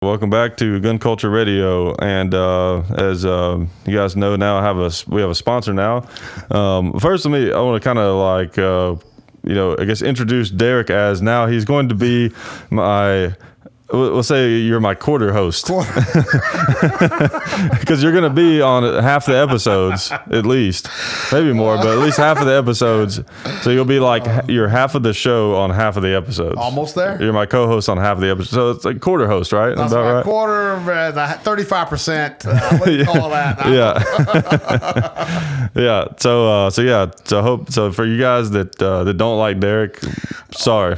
Welcome back to Gun Culture Radio, and as you guys know now, we have a sponsor now. First, I want to kind of I guess introduce Derek as now he's going to be my. We'll say you're my quarter host, because you're going to be on half the episodes, at least, maybe more, but at least half of the episodes. So you'll be like you're half of the show on half of the episodes. Almost there. You're my co-host on half of the episodes, so it's like quarter host, right? That's about right. Quarter, 35%. What do you call that? Yeah, yeah. So for you guys that don't like Derek, sorry.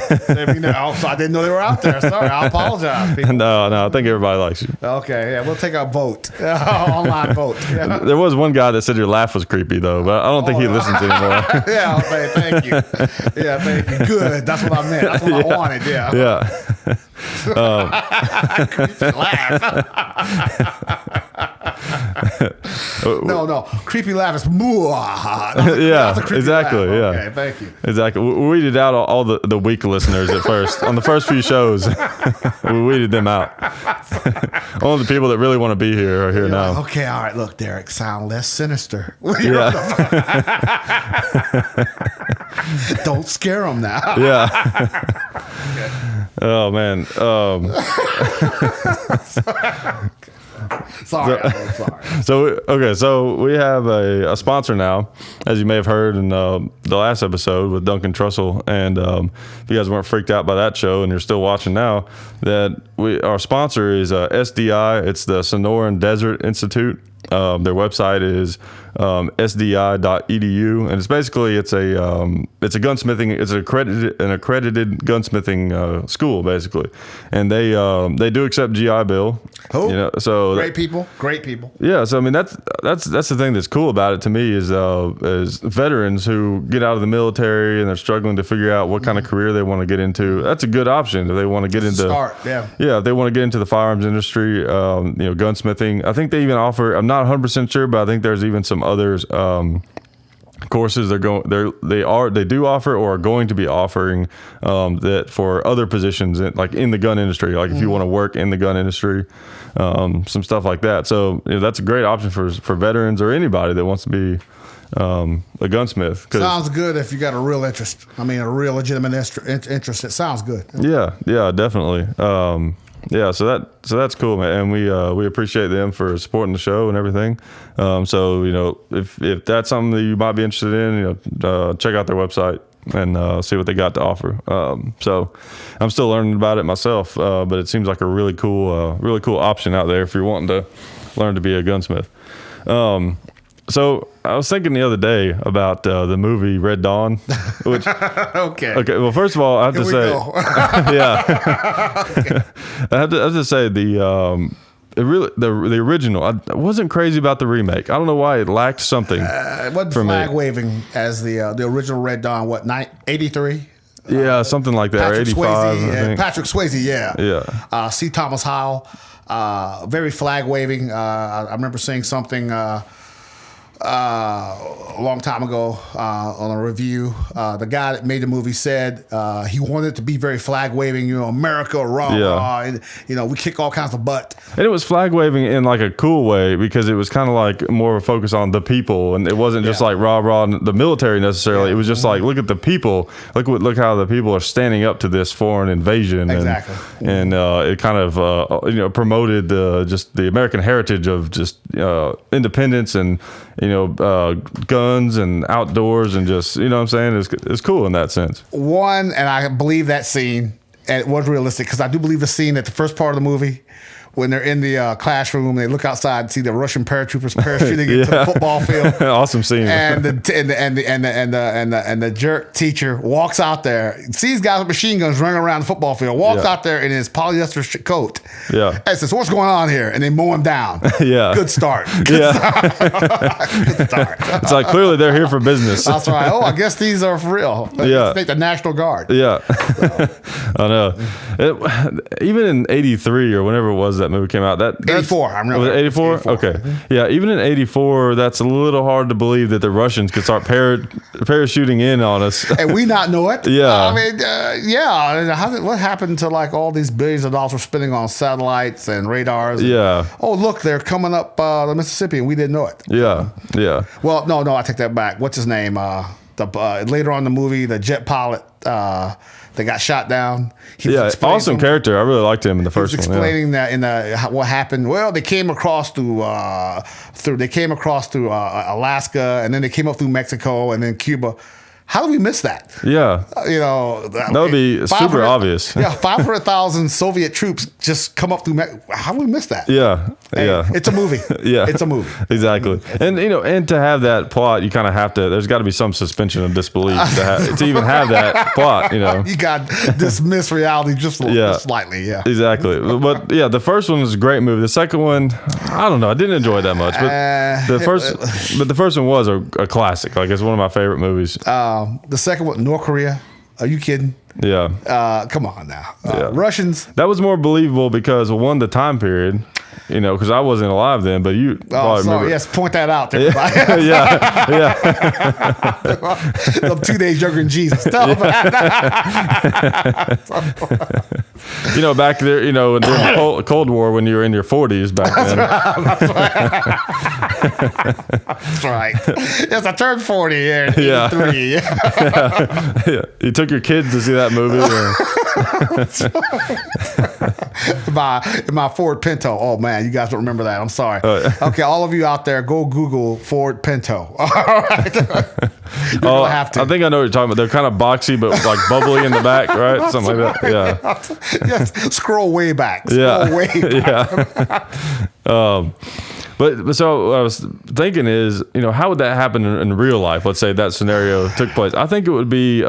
So I didn't know they were out there. Sorry, I apologize. People. No, I think everybody likes you. Okay, yeah, we'll take a vote, online vote. Yeah. There was one guy that said your laugh was creepy though, but I don't think he listens anymore. Yeah, okay, thank you. Yeah, thank you. Good. That's what I meant. That's what I wanted. Yeah. Yeah. Creepy laugh. No. Creepy laugh is yeah, exactly. Laugh. Yeah. Okay, thank you. Exactly. We weeded out all the weak listeners at first. On the first few shows, we weeded them out. Only the people that really want to be here are here now. Like, okay, all right. Look, Derek, sound less sinister. Yeah. Don't scare them now. Yeah. Okay. Oh man. Sorry. So we have a sponsor now, as you may have heard in the last episode with Duncan Trussell. And if you guys weren't freaked out by that show and you're still watching now, that our sponsor is SDI. It's the Sonoran Desert Institute. Their website is sdi.edu, and it's basically it's a gunsmithing. It's an accredited gunsmithing school basically, and they do accept GI Bill. Oh, so great people. Yeah, so I mean that's the thing that's cool about it to me is veterans who get out of the military and they're struggling to figure out what kind of career they want to get into. That's a good option if they want to get into if they want to get into the firearms industry, gunsmithing. I think they even offer. I'm not 100% sure, but I think there's even some others courses they do offer or are going to be offering that for other positions in the gun industry, like if you want to work in the gun industry, some stuff like that. So that's a great option for veterans or anybody that wants to be a gunsmith. Sounds good if you got a real interest. I mean, a real legitimate interest. It sounds good. Yeah, definitely. Yeah, so that's cool, man, and we appreciate them for supporting the show and everything. So if that's something that you might be interested in, check out their website and see what they got to offer. So I'm still learning about it myself, but it seems like a really cool option out there if you're wanting to learn to be a gunsmith. So I was thinking the other day about the movie Red Dawn, which okay. Well, first of all, I have to say, yeah, okay. I have to say the original. I wasn't crazy about the remake. I don't know why it lacked something. It wasn't flag waving as the original Red Dawn. What 83? Yeah, something like that. Patrick 85. Swayze, I think. Patrick Swayze. Yeah. C. Thomas Howell. Very flag waving. I remember seeing something. A long time ago on a review, the guy that made the movie said he wanted it to be very flag waving, America, rah, and we kick all kinds of butt. And it was flag waving in like a cool way because it was kind of like more of a focus on the people, and it wasn't just like rah the military necessarily. Yeah. It was just like, look at the people, look how the people are standing up to this foreign invasion. Exactly. And it kind of promoted just the American heritage of just independence and guns and outdoors and just, what I'm saying? It's cool in that sense. And I believe that scene, and it was realistic, because I do believe the scene at the first part of the movie when they're in the classroom, they look outside and see the Russian paratroopers parachuting into the football field. Awesome scene. And the jerk teacher walks out there, sees guys with machine guns running around the football field, walks out there in his polyester coat. Yeah. And says, "What's going on here?" And they mow him down. Yeah. Good start. Good start. It's like clearly they're here for business. That's right. Oh, I guess these are for real. Yeah. Take the National Guard. Yeah. I know. Even in 83 or whenever it was that movie came out? That's 84. I remember. Was it 84? 84. Okay. Yeah, even in 84, that's a little hard to believe that the Russians could start parachuting in on us. And we not know it. Yeah. I mean, what happened to like all these billions of dollars we're spending on satellites and radars? Yeah. Oh, look, they're coming up the Mississippi, and we didn't know it. Yeah. Yeah. Well, no, I take that back. What's his name? Later on in the movie, the jet pilot that got shot down. Awesome character. I really liked him in the first one. Explaining that what happened. Well, they came across through Alaska, and then they came up through Mexico, and then Cuba. How did we miss that? Yeah. That would be super obvious. Yeah, 500,000 Soviet troops just come up through Mexico. How did we miss that? Yeah. Hey, yeah. It's a movie. Yeah. It's a movie. Exactly. And, and to have that plot, you kind of have to, there's got to be some suspension of disbelief to even have that plot, You got dismiss reality just slightly. Yeah. Exactly. But yeah, the first one was a great movie. The second one, I don't know. I didn't enjoy it that much. But the first one was a classic. Like, it's one of my favorite movies. The second one, North Korea. Are you kidding? Yeah. Come on now. Russians. That was more believable because, one, the time period, because I wasn't alive then, but you probably remember. Yes, point that out to everybody. Yeah. I'm 2 days younger than Jesus. Back there, during the Cold War when you were in your 40s back then. That's right. Yes, I turned 40 here in 83. Yeah. You took your kids to see that movie. my Ford Pinto. Oh man, you guys don't remember that. I'm sorry. Okay, all of you out there, go Google Ford Pinto. All right. You're gonna have to. I think I know what you're talking about. They're kind of boxy, but like bubbly in the back, right? Something like that. Yeah. Yes. Scroll way back. Way back. Yeah. But so what I was thinking is, how would that happen in real life? Let's say that scenario took place. I think it would be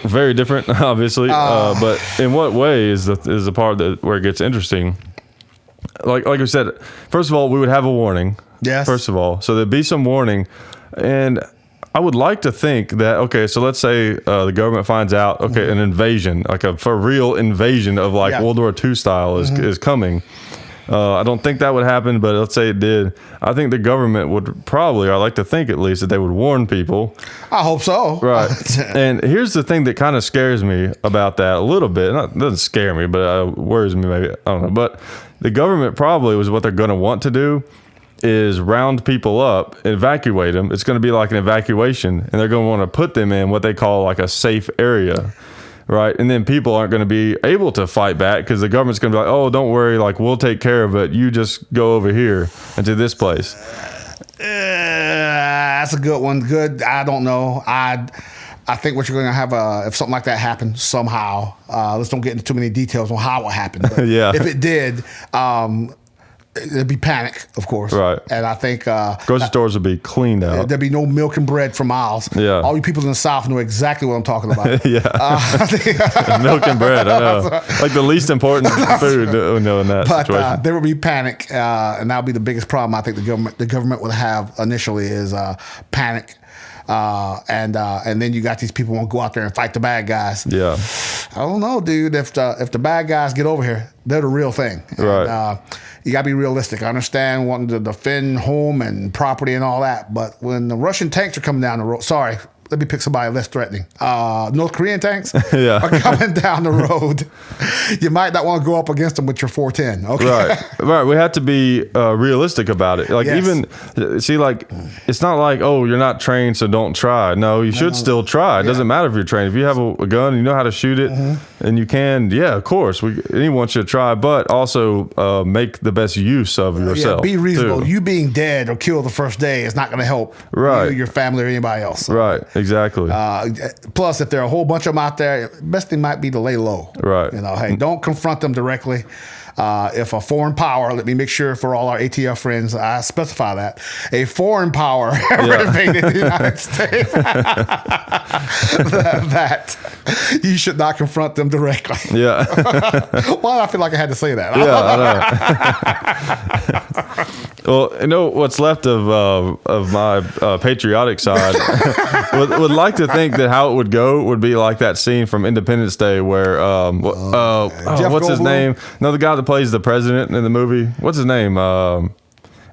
very different, obviously. But in what way is the part where it gets interesting? Like we said, first of all, we would have a warning. Yes. First of all, so there'd be some warning, and I would like to think that, okay, so let's say the government finds out, okay, an invasion, like for real invasion of World War II style is coming. I don't think that would happen, but let's say it did. I think the government would probably, or I like to think at least, that they would warn people. I hope so. Right. And here's the thing that kind of scares me about that a little bit. It doesn't scare me, but worries me maybe. I don't know. But the government probably was what they're going to want to do is round people up, evacuate them. It's going to be like an evacuation, and they're going to want to put them in what they call like a safe area. Right. And then people aren't going to be able to fight back because the government's going to be like, oh, don't worry. Like, we'll take care of it. You just go over here and to this place. That's a good one. Good. I don't know. I think what you're going to have, if something like that happened somehow, let's don't get into too many details on how it happened. But if it did, there'd be panic, of course. Right. And I think grocery stores would be cleaned out. There'd be no milk and bread for miles. Yeah. All you people in the South know exactly what I'm talking about. Milk and bread, I know. Like the least important food in that situation. There would be panic, and that would be the biggest problem I think the government would have initially is panic. And then you got these people who want to go out there and fight the bad guys. Yeah. I don't know, dude. If the bad guys get over here, they're the real thing. Right. And, you got to be realistic. I understand wanting to defend home and property and all that, but when the Russian tanks are coming down the road, let me pick somebody less threatening. North Korean tanks are coming down the road. You might not want to go up against them with your 410. Okay. Right. We have to be realistic about it. Like even it's not like, oh, you're not trained, so don't try. No, you should still try. It doesn't matter if you're trained. If you have a gun, you know how to shoot it, and you can. Yeah, of course. Anyone should try, but also make the best use of yourself. Be reasonable. Too. You being dead or killed the first day is not going to help you, your family, or anybody else. Right. Exactly. Plus, if there are a whole bunch of them out there, best thing might be to lay low. Right. Hey, don't confront them directly. If a foreign power, let me make sure for all our ATF friends, I specify that a foreign power invaded the United States, that you should not confront them directly. Yeah. Why do I feel like I had to say that? Yeah, Well, you know what's left of my patriotic side would like to think that how it would go would be like that scene from Independence Day where what's his name? No, the guy that plays the president in the movie. What's his name?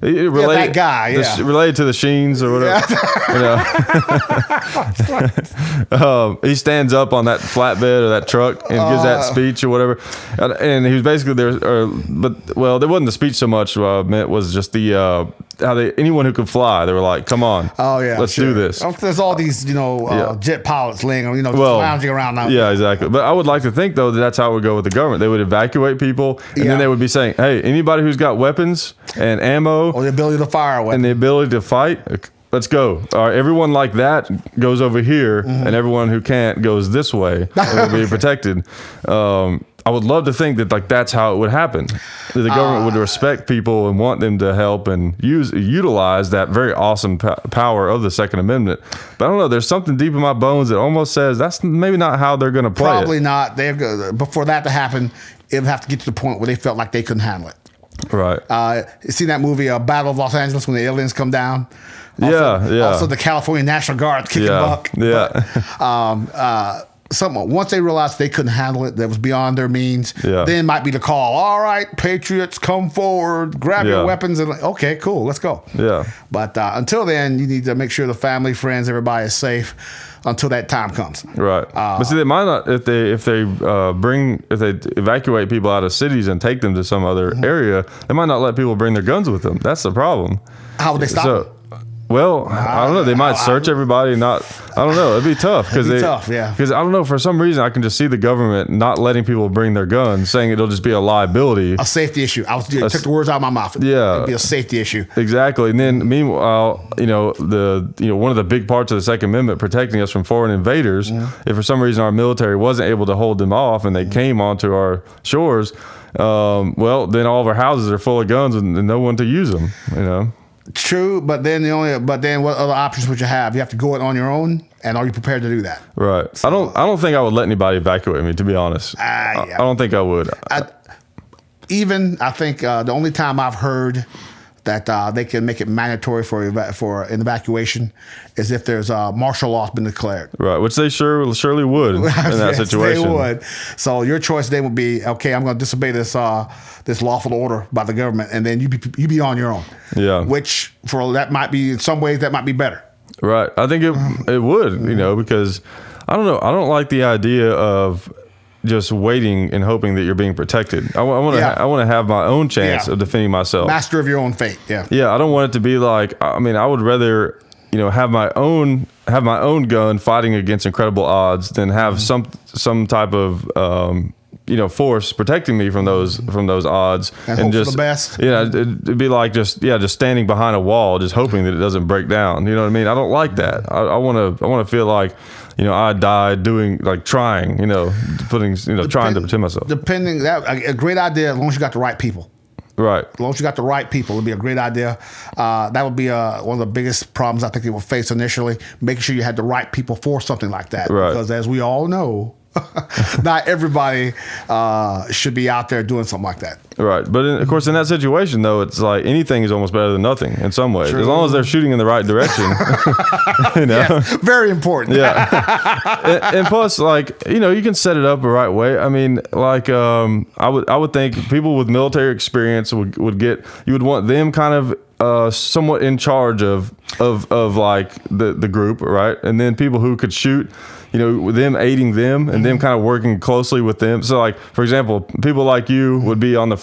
That guy, related to the Sheens or whatever. He stands up on that flatbed or that truck and gives that speech or whatever. And he was basically there, but there wasn't the speech so much. What I meant was just the how anyone who could fly, they were like, "Come on, let's do this." There's all these, jet pilots laying, lounging around now. Yeah, exactly. But I would like to think though that that's how it would go with the government. They would evacuate people, and then they would be saying, "Hey, anybody who's got weapons and ammo, or the ability to fire a weapon, and the ability to fight, let's go. All right, everyone like that goes over here, and everyone who can't goes this way and will be protected." I would love to think that that's how it would happen. That the government would respect people and want them to help and utilize that very awesome power of the Second Amendment. But I don't know. There's something deep in my bones that almost says that's maybe not how they're going to play Probably it. not. Before that to happen, it would have to get to the point where they felt like they couldn't handle it. Right. You seen that movie, Battle of Los Angeles, when the aliens come down? Also, the California National Guard kicking buck. Yeah. Once they realized they couldn't handle it, that was beyond their means, then might be the call. All right, patriots, come forward, grab your weapons, and okay, cool, let's go. Yeah. But until then, you need to make sure the family, friends, everybody is safe until that time comes. Right. But see, they might not if they evacuate people out of cities and take them to some other area. They might not let people bring their guns with them. That's the problem. How would they stop them? Well, I don't know. They might search everybody. I don't know. It'd be tough because Because I don't know. For some reason, I can just see the government not letting people bring their guns, saying it'll just be a liability, a safety issue. I took the words out of my mouth. Yeah, it'd be a safety issue. Exactly. And then meanwhile, one of the big parts of the Second Amendment protecting us from foreign invaders. If for some reason our military wasn't able to hold them off and they came onto our shores, then all of our houses are full of guns and no one to use them. True, but then what other options would you have? You have to go it on your own, and are you prepared to do that? Right. So, I don't think I would let anybody evacuate me, to be honest. I don't think I would. I think the only time I've heard that they can make it mandatory for an evacuation is if there's martial law has been declared. Right, which they surely would in that situation. They would. So your choice then would be, okay, I'm going to disobey this lawful order by the government, and then you be on your own. Yeah. Which that might be, in some ways, that might be better. Right. I think it would, because I don't know. I don't like the idea of just waiting and hoping that you're being protected. I want to have my own chance of defending myself. Master of your own fate. Yeah. Yeah. I don't want it to be like. I would rather have my own gun fighting against incredible odds than have some type of force protecting me from those odds and just for the best. It'd be like just standing behind a wall just hoping that it doesn't break down. You know what I mean? I don't like that. I want to feel like I died doing, like, trying, trying to protect myself. Depending, a great idea as long as you got the right people. Right. As long as you got the right people, it'd be a great idea. That would be one of the biggest problems I think it will face initially, making sure you had the right people for something like that. Right. Because as we all know, not everybody should be out there doing something like that. Right. But of course, in that situation, though, it's like anything is almost better than nothing in some ways. True. As long as they're shooting in the right direction. Yeah, very important. Yeah. and plus, like, you can set it up the right way. I mean, like, I would think people with military experience would you would want them kind of somewhat in charge of like the group, right? And then people who could shoot, them aiding them and them kind of working closely with them. So, like, for example, people like you would be on the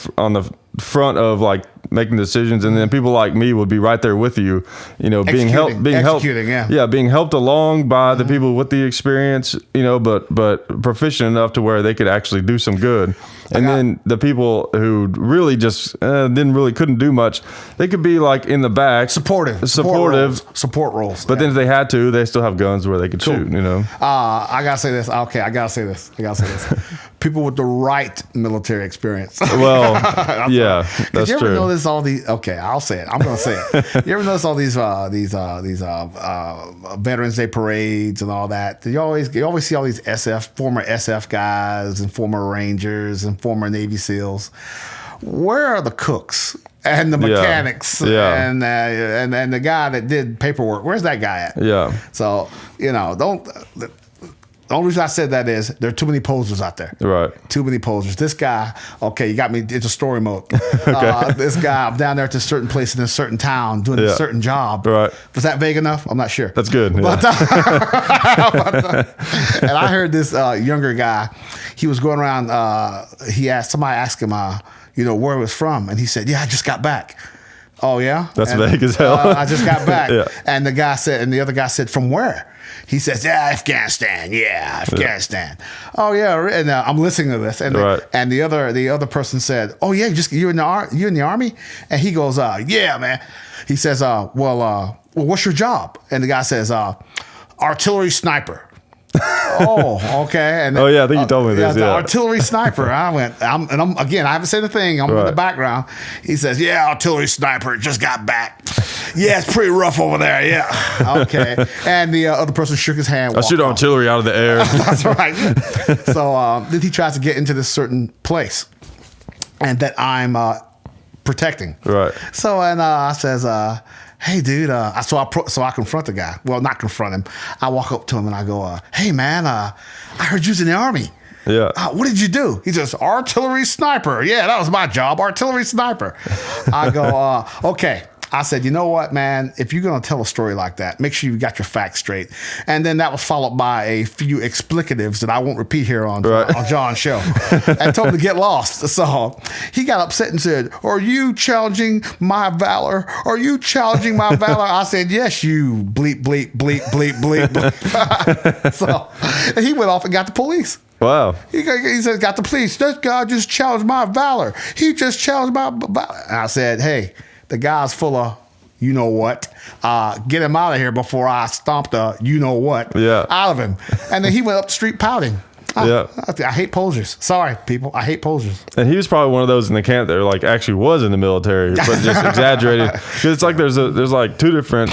front of, like, making decisions, and then people like me would be right there with you, being helped along by the people with the experience, but proficient enough to where they could actually do some good. And then the people who really just couldn't do much, they could be, like, in the back, supportive support roles. But then if they had to, they still have guns where they could shoot. I gotta say this. Okay, I gotta say this. People with the right military experience. Well, yeah, that's you ever true. Notice all these? Okay, I'll say it. I'm gonna say it. You ever notice all these Veterans Day parades and all that? You always see all these former SF guys and former Rangers and former Navy SEALs. Where are the cooks and the mechanics Yeah. and the guy that did paperwork. Where's that guy at? Yeah. So, the only reason I said that is there are too many posers out there. Right. Too many posers. This guy, okay, you got me into story mode. This guy, I'm down there at this certain place in a certain town doing a certain job. Right. Was that vague enough? I'm not sure. That's good. But, and I heard this younger guy, he was going around, somebody asked him, where he was from. And he said, I just got back. Oh, yeah? That's vague as hell. I just got back. Yeah. And the other guy said, from where? He says, Afghanistan. Yeah, Afghanistan. Oh, yeah. And I'm listening to this. And and the other person said, oh, yeah, you're in the Army? And he goes, yeah, man. He says, well, what's your job? And the guy says, artillery sniper. Oh, okay. And I think you told me this. The artillery sniper. I went, I haven't said a thing. I'm in the background. He says, artillery sniper, just got back. Yeah, it's pretty rough over there. Yeah. Okay. And the other person shook his hand. I shoot artillery out of the air. That's right. So then he tries to get into this certain place and that I'm protecting. Right. So, and I says, hey, dude. So I confront the guy. Well, not confront him. I walk up to him and I go, hey, man, I heard you was in the Army. Yeah. What did you do? He says, artillery sniper. Yeah, that was my job, artillery sniper. I go, okay. I said, you know what, man? If you're going to tell a story like that, make sure you got your facts straight. And then that was followed by a few explicatives that I won't repeat here on John's show. And told him to get lost. So he got upset and said, are you challenging my valor? Are you challenging my valor? I said, yes, you bleep, bleep, bleep, bleep, bleep, bleep. So and he went off and got the police. Wow. He said, got the police. This guy just challenged my valor. He just challenged my valor. And I said, hey, the guy's full of you know what. Get him out of here before I stomp the you know what out of him. And then he went up the street pouting. I hate posers. Sorry, people. I hate posers. And he was probably one of those in the camp that actually was in the military, but just exaggerated. Because it's like there's like two different.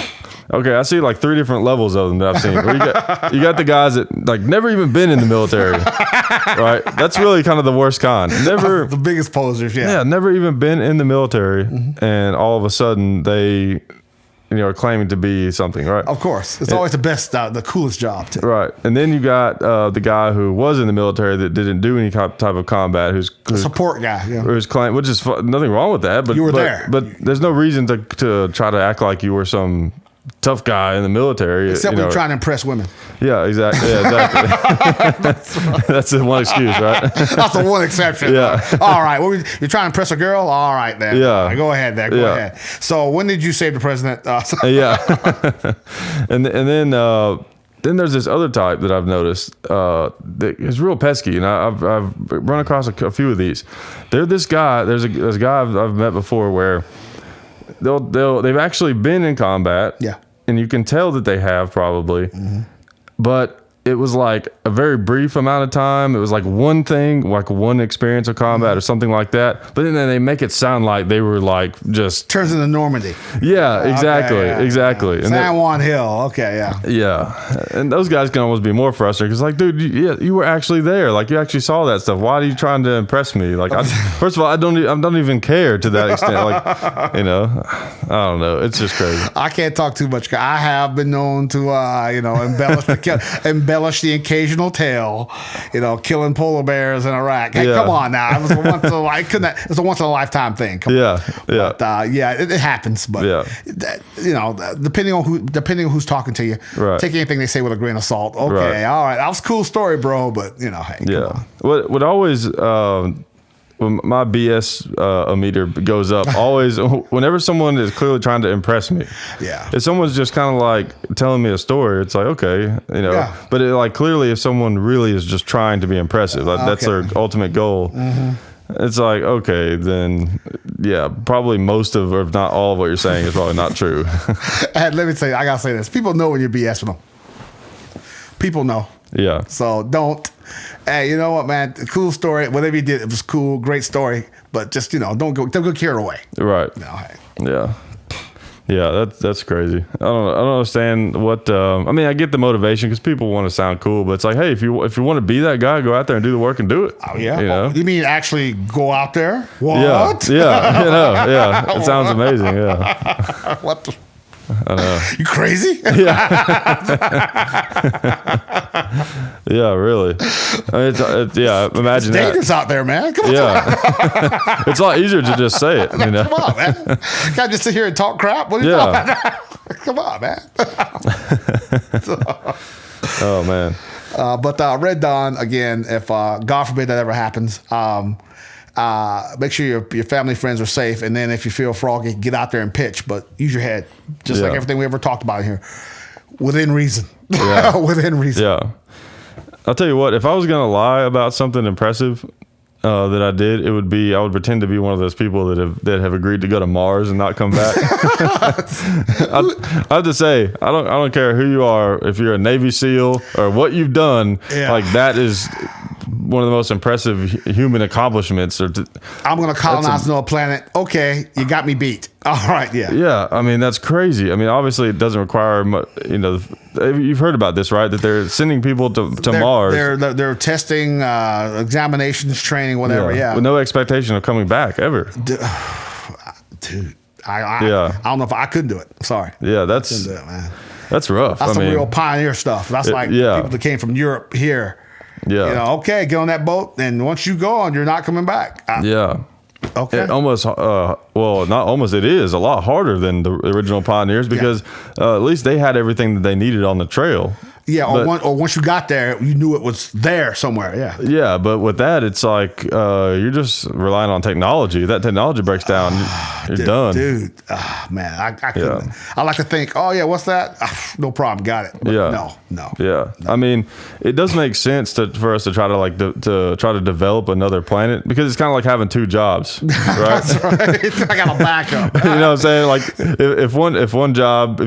Okay, I see like three different levels of them that I've seen. Where you got the guys that like never even been in the military, right? That's really kind of the worst kind. Never the biggest posers, yeah, never even been in the military, and all of a sudden they, are claiming to be something, right? Of course, it's always the best, the coolest job, too. Right, and then you got the guy who was in the military that didn't do any type of combat, who's a support guy, who's claim, which is nothing wrong with that, but you were there, but there's no reason to try to act like you were some tough guy in the military, except when you're trying to impress women. Yeah, exactly. That's the one excuse, right? That's the one exception. Yeah. All right. Well, you're trying to impress a girl. All right, then. Yeah. All right, go ahead. There. Go ahead. So, when did you save the president? Yeah. and then there's this other type that I've noticed that is real pesky, and I've run across a few of these. There's a guy I've met before where they've actually been in combat, and you can tell that they have probably, but it was like a very brief amount of time. It was like one thing, like one experience of combat or something like that. But then they make it sound like they were like just turns into Normandy. Yeah, exactly, exactly. And San Juan Hill. Okay, yeah. And those guys can almost be more frustrated because, like, dude, you were actually there. Like, you actually saw that stuff. Why are you trying to impress me? Like, first of all, I don't even care to that extent. Like, I don't know. It's just crazy. I can't talk too much. I have been known to, embellish the occasional tale, killing polar bears in Iraq. Hey, come on now. It was a once in a lifetime thing. Come on. But, it happens. But depending on who's talking to you, take anything they say with a grain of salt. Okay, all right, that was a cool story, bro. But hey, come on. What always when my BS meter goes up, always whenever someone is clearly trying to impress me. Yeah. If someone's just kind of like telling me a story, it's like, okay, but clearly if someone really is just trying to be impressive, that's their ultimate goal. It's like, okay, then probably most of, or if not all of what you're saying is probably not true. And let me say, I gotta say this. People know when you're BSing them. People know. Yeah. So don't. Hey, you know what, man? Cool story. Whatever you did, it was cool. Great story. But just don't go carry it away. Right. Yeah. Yeah, that's crazy. I don't understand what. I mean, I get the motivation because people want to sound cool, but it's like, hey, if you want to be that guy, go out there and do the work and do it. Oh yeah. You know? You mean actually go out there? What? Yeah. You know, yeah. It sounds amazing. Yeah. What the? I know. You crazy? Yeah, really. I mean, yeah, imagine It's dangerous that. out there, man. Come on. Yeah. It's a lot easier to just say it. You know? Come on, man. Can't just sit here and talk crap. What are you talking about? Come on, man. Oh man. But Red Dawn again. If God forbid that ever happens, make sure your family friends are safe, and then if you feel froggy, get out there and pitch. But use your head, just like everything we ever talked about here, within reason. Yeah. Within reason. Yeah. I'll tell you what. If I was gonna lie about something impressive that I did, it would be I would pretend to be one of those people that have agreed to go to Mars and not come back. I have to say, I don't care who you are, if you're a Navy SEAL or what you've done. Yeah. Like that is one of the most impressive human accomplishments. I'm going to colonize another planet. Okay, you got me beat. All right, yeah. Yeah, I mean, that's crazy. I mean, obviously it doesn't require, you've heard about this, right? That they're sending people to Mars. They're testing, examinations, training, whatever, yeah. With no expectation of coming back, ever. Dude, I don't know if I couldn't do it. Sorry. Yeah, Couldn't do it, man. that's rough. That's some real pioneer stuff. That's like people that came from Europe here. Yeah. Okay, get on that boat, and once you go on, you're not coming back. Yeah. Okay. It almost, not almost, it is a lot harder than the original pioneers because at least they had everything that they needed on the trail. Yeah, or once you got there, you knew it was there somewhere. Yeah. Yeah, but with that, it's like you're just relying on technology. If that technology breaks down, you're done. Dude, man, I couldn't. I like to think, oh, yeah, what's that? No problem, got it. But no. Yeah. I mean, it does make sense for us to try to try to develop another planet because it's kind of like having two jobs, right? That's right. I got a backup. You know what I'm saying? Like if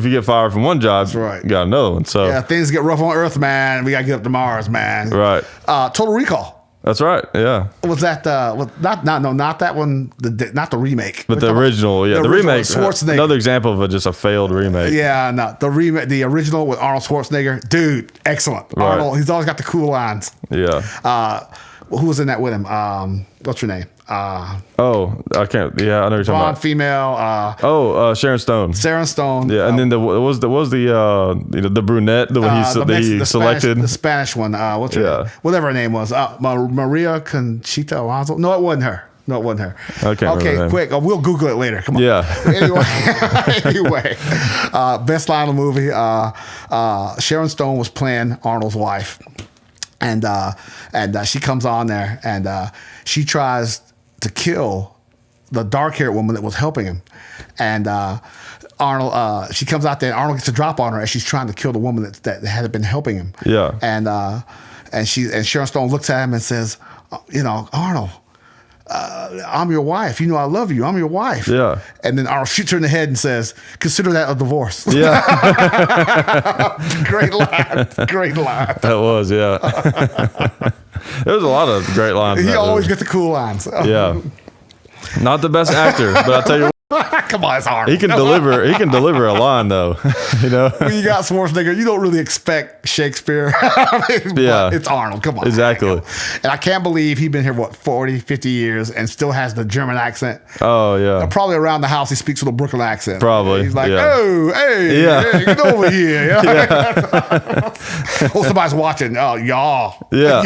you get fired from one job, that's right. You got another one. So yeah, things get rough on Earth, man. We got to get up to Mars, man. Right. Total Recall. That's right. Yeah. Was that not that one? Not the remake, but the original. Yeah, the remake. Schwarzenegger. Another example of just a failed remake. Yeah, no, the remake, the original with Arnold Schwarzenegger, dude, excellent. Right. Arnold, he's always got the cool lines. Yeah. Who was in that with him? What's her name? I can't. Yeah, I know you're talking about. Female. Sharon Stone. Sharon Stone. Yeah, and then the brunette, the one he selected, the Spanish one. What's her name? Whatever her name was. Maria Conchita Alonso. No, it wasn't her. Okay, quick. We'll Google it later. Come on. Yeah. Anyway, best line of the movie. Sharon Stone was playing Arnold's wife. And she comes on there and she tries to kill the dark-haired woman that was helping him. And Arnold, she comes out there and Arnold gets a drop on her as she's trying to kill the woman that had been helping him. Yeah. And Sharon Stone looks at him and says, Arnold, I'm your wife. You know I love you. I'm your wife. Yeah. And then Arnold shoots her in the head and says, consider that a divorce. Yeah. Great line. That was, yeah. There was a lot of great lines. He always gets the cool lines. Yeah. Not the best actor, but I'll tell you what. Come on, it's Arnold. He can deliver a line though. When you got Schwarzenegger, you don't really expect Shakespeare. It's Arnold. Come on. Exactly. And I can't believe he's been here 40, 50 years and still has the German accent. Oh yeah. Probably around the house he speaks with a Brooklyn accent. Probably. He's like, oh, hey, get over here. Oh, somebody's watching. Oh, y'all. Yeah.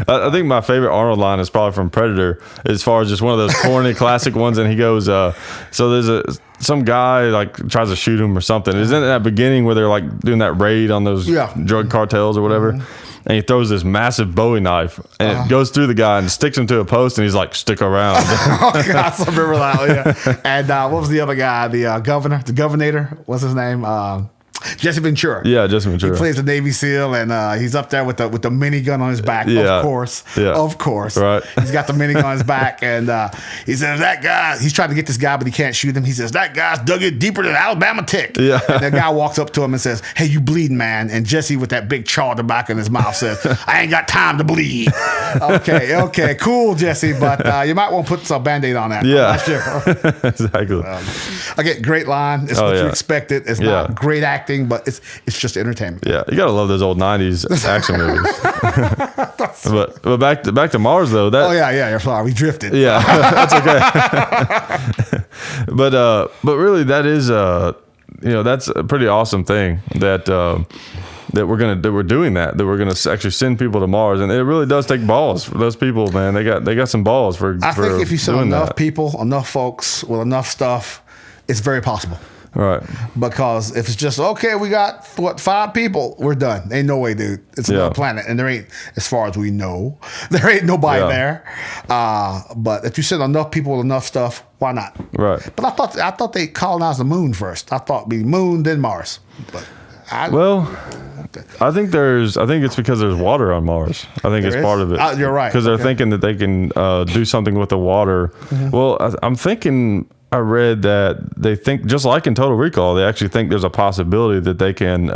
I think my favorite Arnold line is probably from Predator, as far as just one of those corny classic ones. And he goes, so there's some guy like tries to shoot him or something. Isn't it that beginning where they're like doing that raid on those drug cartels or whatever? Mm-hmm. And he throws this massive Bowie knife and it goes through the guy and sticks him to a post and he's like, stick around. Oh God, I remember that. Yeah. And what was the other guy? The governor, what's his name? Jesse Ventura. Yeah, Jesse Ventura. He plays the Navy SEAL, and he's up there with the minigun on his back. Yeah. Of course. Yeah. Of course. Right. He's got the minigun on his back, and he says, that guy, he's trying to get this guy, but he can't shoot him. He says, that guy's dug it deeper than Alabama tick. Yeah. And the guy walks up to him and says, hey, you bleeding, man. And Jesse, with that big chaw tobacco in his mouth, says, I ain't got time to bleed. Okay, cool, Jesse, but you might want to put some Band-Aid on that. Yeah. I'm not sure. Exactly. Okay, great line. It's what you expected. It's not great acting, but it's just entertainment. Yeah, you gotta love those old '90s action movies. but back to Mars though. That You're sorry, we drifted. Yeah, that's okay. but really, that is that's a pretty awesome thing that we're doing that we're gonna actually send people to Mars, and it really does take balls for those people, man. They got some balls for. I think if you send enough that. people, enough folks with enough stuff, it's very possible. Right. Because if it's just, okay, we got 5 people, we're done. Ain't no way, dude. It's another planet. And there ain't, as far as we know, there ain't nobody there. But if you send enough people with enough stuff, why not? Right. But I thought they colonized the moon first. I thought it'd be moon, then Mars. But I think it's because there's water on Mars. I think it's part of it. You're right. Because they're thinking that they can do something with the water. Mm-hmm. Well, I'm thinking, I read that they think, just like in Total Recall, they actually think there's a possibility that they can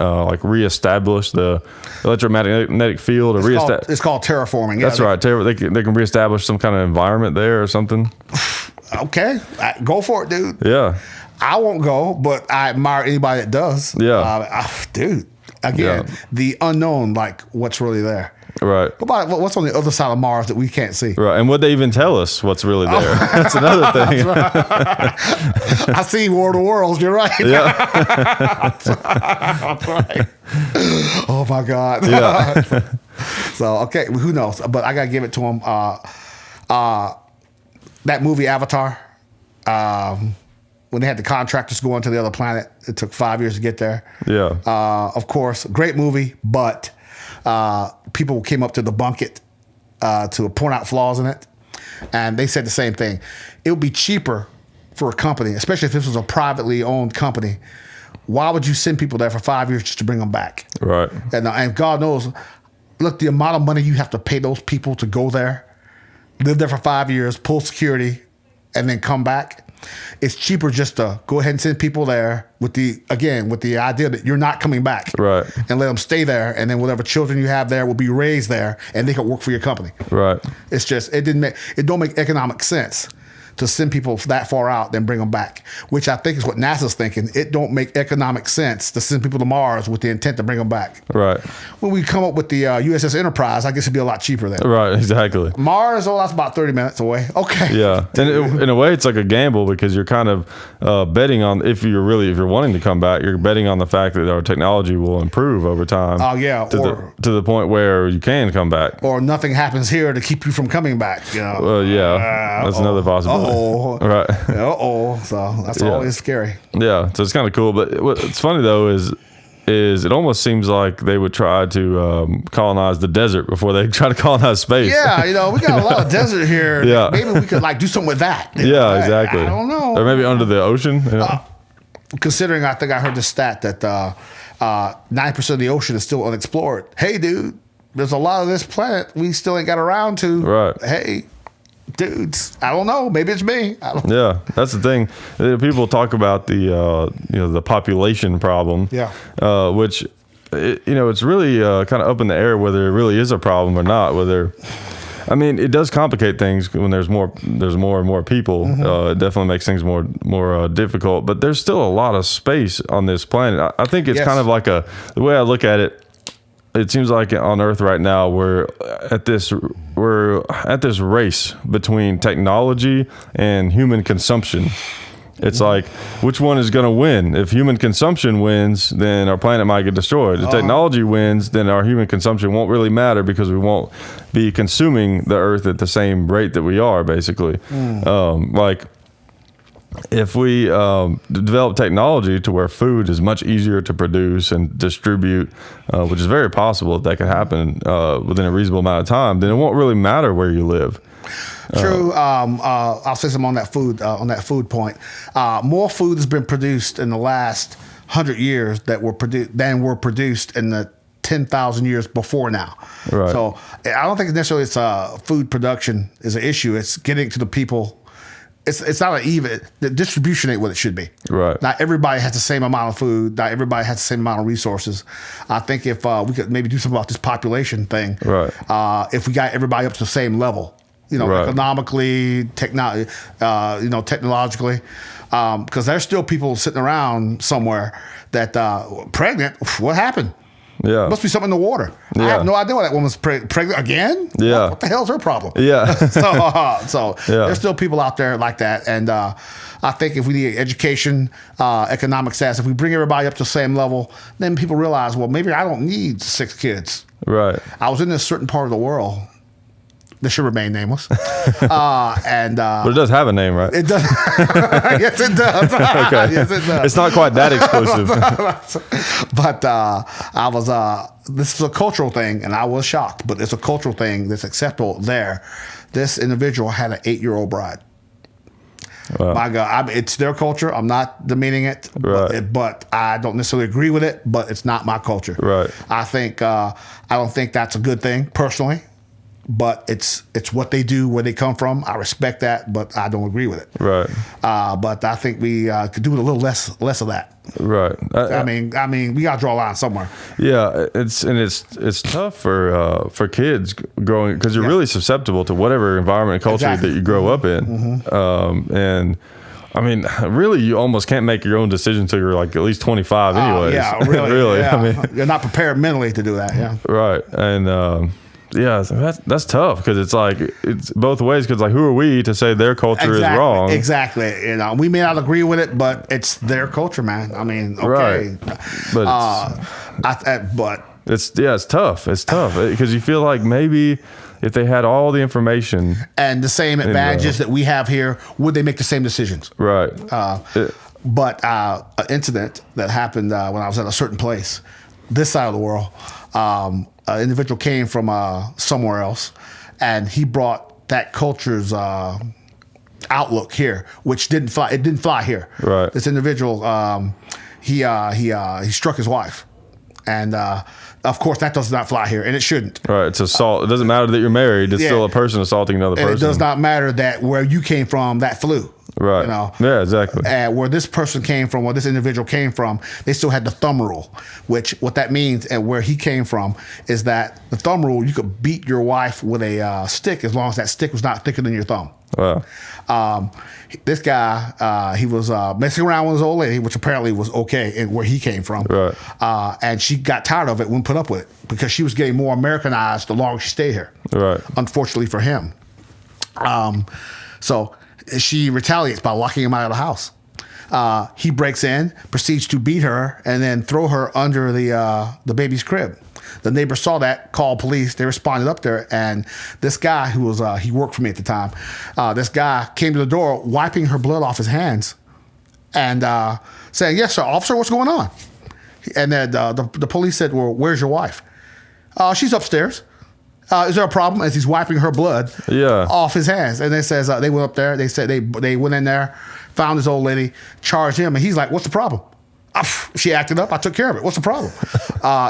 reestablish the electromagnetic field. It's called terraforming. That's right. They can reestablish some kind of environment there or something. Okay, go for it, dude. Yeah. I won't go, but I admire anybody that does. Yeah. Dude, again, the unknown, like what's really there. Right. What's on the other side of Mars that we can't see? Right. And would they even tell us what's really there? That's another thing. I see World of Worlds. You're right. Yeah. That's right. Oh, my God. Yeah. So, okay, who knows? But I got to give it to him. That movie, Avatar, when they had the contractors go onto the other planet, it took 5 years to get there. Yeah. Of course, great movie, but people came up to debunk it, to point out flaws in it. And they said the same thing. It would be cheaper for a company, especially if this was a privately owned company. Why would you send people there for 5 years just to bring them back? Right. And God knows, look, the amount of money you have to pay those people to go there, live there for 5 years, pull security, and then come back. It's cheaper just to go ahead and send people there with the idea that you're not coming back. Right. And let them stay there, and then whatever children you have there will be raised there, and they can work for your company. Right. It's just, it don't make economic sense to send people that far out, then bring them back, which I think is what NASA's thinking. It don't make economic sense to send people to Mars with the intent to bring them back. Right. When we come up with the USS Enterprise, I guess it'd be a lot cheaper then. Right, exactly. Mars, that's about 30 minutes away. Okay. Yeah. And in a way, it's like a gamble because you're kind of betting on, if you're wanting to come back, you're betting on the fact that our technology will improve over time. Oh, yeah. To the point where you can come back. Or nothing happens here to keep you from coming back. You know? Well, yeah. That's another possibility. Right. So that's always scary. Yeah. So it's kind of cool. But what's funny though is it almost seems like they would try to colonize the desert before they try to colonize space. Yeah, we got a lot of desert here. Yeah. Maybe we could do something with that. Yeah, exactly. I don't know. Or maybe under the ocean. Considering, I think I heard the stat that 9% of the ocean is still unexplored. Hey, dude, there's a lot of this planet we still ain't got around to. Right. Hey, dudes, I don't know. Maybe it's me. Yeah, that's the thing. People talk about the population problem. Yeah. Which, it's really kind of up in the air whether it really is a problem or not. It does complicate things when there's more and more people. Mm-hmm. It definitely makes things more difficult. But there's still a lot of space on this planet. I think it's kind of like the way I look at it. It seems like on Earth right now we're at this race between technology and human consumption. It's like, which one is going to win? If human consumption wins, then our planet might get destroyed. If technology wins, then our human consumption won't really matter because we won't be consuming the Earth at the same rate that we are, basically. If we develop technology to where food is much easier to produce and distribute, which is very possible that could happen within a reasonable amount of time, then it won't really matter where you live. True. I'll say something on that food point. More food has been produced in the last years that were produced in the 10,000 years before now. Right. So I don't think necessarily it's food production is an issue. It's getting to the people. It's not the distribution ain't what it should be. Right. Not everybody has the same amount of food. Not everybody has the same amount of resources. I think if we could maybe do something about this population thing, right. If we got everybody up to the same level, right. economically, technologically, because there's still people sitting around somewhere that pregnant. What happened? Yeah. Must be something in the water. Yeah. I have no idea why that woman's pregnant again. Yeah. What the hell's her problem? Yeah. So there's still people out there like that. And I think if we need education, economic status, if we bring everybody up to the same level, then people realize, well, maybe I don't need 6 kids. Right. I was in this certain part of the world. This should remain nameless. But it does have a name, right? It does. Yes, it does. Okay. Yes, it does. It's not quite that exclusive. But I was. This is a cultural thing, and I was shocked. But it's a cultural thing that's acceptable there. This individual had an 8-year-old bride. Wow. My God, it's their culture. I'm not demeaning it, right. but I don't necessarily agree with it. But it's not my culture. Right. I think I don't think that's a good thing personally. But it's what they do, where they come from. I respect that, but I don't agree with it. Right. But I think we could do a little less of that. Right. I mean, we got to draw a line somewhere. Yeah, it's tough for kids growing, because you're really susceptible to whatever environment and culture that you grow up in. Mm-hmm. And I mean, really, you almost can't make your own decision until you're like at least 25 anyways. Yeah, really. Really. Yeah. I mean, you're not prepared mentally to do that. Yeah. Right. And yeah, that's tough, because it's like it's both ways. Because like, who are we to say their culture is wrong? Exactly. We may not agree with it, but it's their culture, man. I mean, okay. Right. But it's tough. It's tough because you feel like maybe if they had all the information and the same advantages that we have here, would they make the same decisions? Right. But an incident that happened when I was at a certain place, this side of the world. An individual came from somewhere else, and he brought that culture's outlook here, which didn't fly. It didn't fly here. Right. This individual, he struck his wife, and of course that does not fly here, and it shouldn't. Right. It's assault. It doesn't matter that you're married. It's still a person assaulting another person. And it does not matter that where you came from, that flew. Right. Yeah, exactly. And where this person came from, where this individual came from, they still had the thumb rule, which what that means and where he came from is that the thumb rule, you could beat your wife with a stick as long as that stick was not thicker than your thumb. Wow. This guy, he was messing around with his old lady, which apparently was okay in where he came from. Right. And she got tired of it, wouldn't put up with it because she was getting more Americanized the longer she stayed here. Right. Unfortunately for him. So she retaliates by locking him out of the house. He breaks in, proceeds to beat her, and then throw her under the baby's crib. The neighbor saw that, called police. They responded up there, and this guy who was he worked for me at the time. This guy came to the door, wiping her blood off his hands, and saying, "Yes, sir, officer, what's going on?" And then the police said, "Well, where's your wife?" She's upstairs. Is there a problem? As he's wiping her blood off his hands. And they says they went up there. They said they went in there, found this old lady, charged him, and he's like, "What's the problem?" She acted up. I took care of it. What's the problem?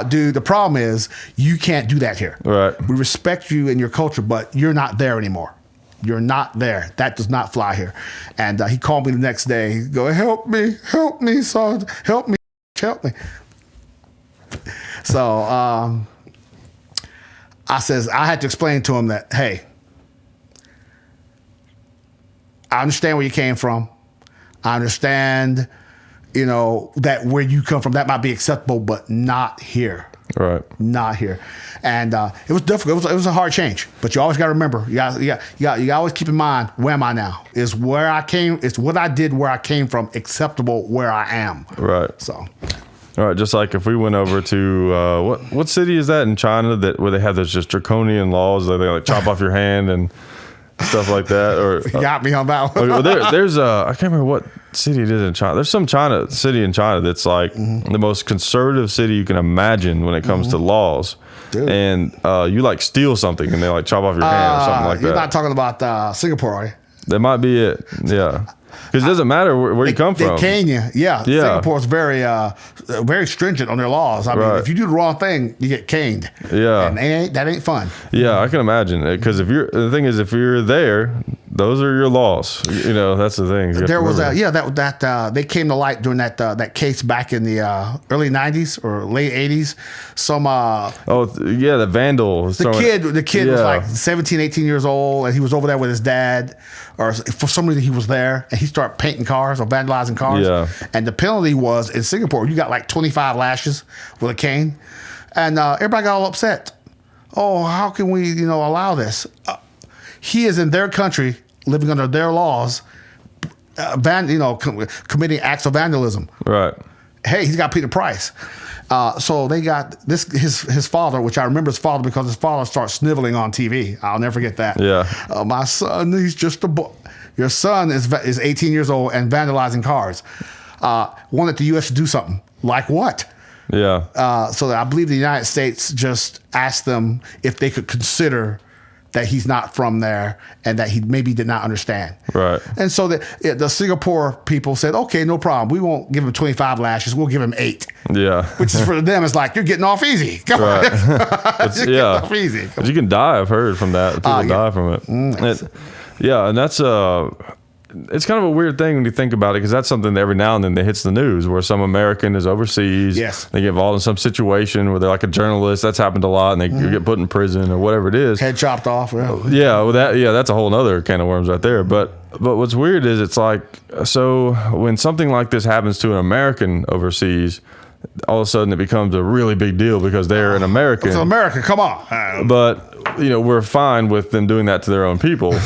Dude, the problem is you can't do that here. Right. We respect you and your culture, but you're not there anymore. You're not there. That does not fly here. And he called me the next day. He's going, help me, son. Help me. So I had to explain to him that, hey, I understand where you came from. I understand, that where you come from, that might be acceptable, but not here. Right. Not here. And it was difficult. It was a hard change, but you always got to remember, you always keep in mind, where am I now? Is where I came, is what I did where I came from acceptable where I am? Right. So. All right, just like if we went over to what city is that in China where they have those just draconian laws that they like chop off your hand and stuff like that? Or you got me on that one. Well, there's I can't remember what city it is in China. There's some city in China that's like the most conservative city you can imagine when it comes to laws. Dude. And you like steal something and they like chop off your hand or something like that. You're not talking about Singapore, are you? That might be it. Yeah. Because it doesn't matter where you come from. They cane you. Yeah. Singapore's very stringent on their laws. I mean, if you do the wrong thing, you get caned. Yeah. And that ain't fun. Yeah, I can imagine. Because the thing is, if you're there, those are your laws. You know, that's the thing. There was they came to light during that case back in the early 90s or late 80s. The vandal. The kid was like 17, 18 years old, and he was over there with his dad, or for some reason he was there, and he started painting cars or vandalizing cars. Yeah. And the penalty was, in Singapore, you got like 25 lashes with a cane, and everybody got all upset. Oh, how can we, allow this? He is in their country, living under their laws, committing acts of vandalism. Right. Hey, he's got to pay the price. So they got this. His father, which I remember his father because his father starts sniveling on TV. I'll never forget that. Yeah. My son, he's just a boy. Your son is 18 years old and vandalizing cars. Wanted the U.S. to do something. Like what? Yeah. So I believe the United States just asked them if they could consider that he's not from there and that he maybe did not understand. Right. And so the Singapore people said, okay, no problem. We won't give him 25 lashes. We'll give him 8. Yeah. Which is for them, it's like, you're getting off easy. Come on. You're getting off easy. But you can die, I've heard from that. People die from it. And that's it's kind of a weird thing when you think about it, because that's something that every now and then that hits the news, where some American is overseas. Yes. They get involved in some situation where they're like a journalist. That's happened a lot, and they get put in prison or whatever it is. Head chopped off. That's a whole other can of worms right there. But what's weird is it's like, so when something like this happens to an American overseas, all of a sudden it becomes a really big deal because they're an American. It's America, come on. But we're fine with them doing that to their own people.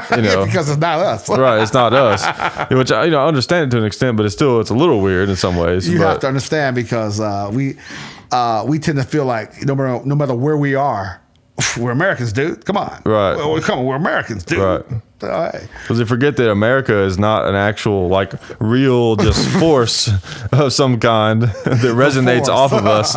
Because it's not us. Right, it's not us. Which I understand it to an extent, but it's a little weird in some ways. You have to understand, because we tend to feel like no matter where we are, we're Americans, dude. Come on. Right. We're Americans, dude. Right. Right. Because they forget that America is not an actual, real just force of some kind that resonates off of us.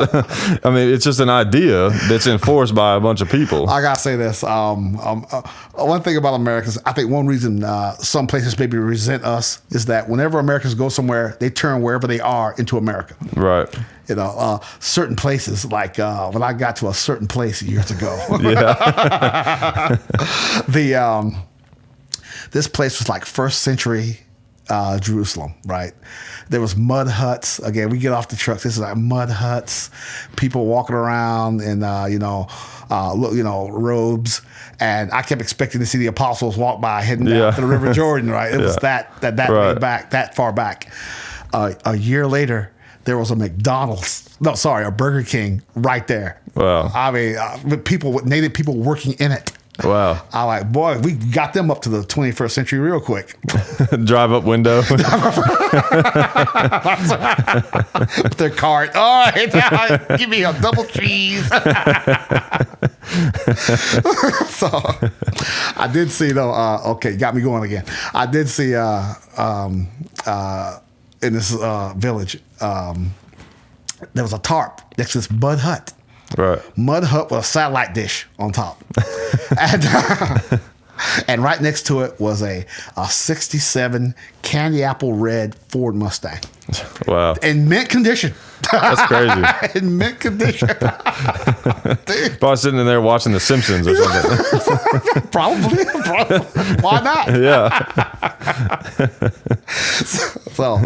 I mean, it's just an idea that's enforced by a bunch of people. I gotta say this. One thing about Americans, I think one reason some places maybe resent us is that whenever Americans go somewhere, they turn wherever they are into America. Right. Certain places, like when I got to a certain place years ago. Yeah. This place was like first century Jerusalem, right? There was mud huts. Again, we get off the trucks. This is like mud huts, people walking around in robes, and I kept expecting to see the apostles walk by heading down to the River Jordan, right? It was that way back, that far back. A year later, there was a Burger King right there. Wow. I mean, native people working in it. Wow. I'm like, boy, we got them up to the 21st century real quick. Drive up window. With their cart. All right, give me a double cheese. So I did see, though, okay, got me going again. I did see in this village, there was a tarp next to this mud hut. Right. Mud hut with a satellite dish on top. And right next to it was a 67 candy apple red Ford Mustang. Wow. In mint condition. That's crazy. In mint condition. Probably sitting in there watching The Simpsons or something. Probably. Why not? Yeah. So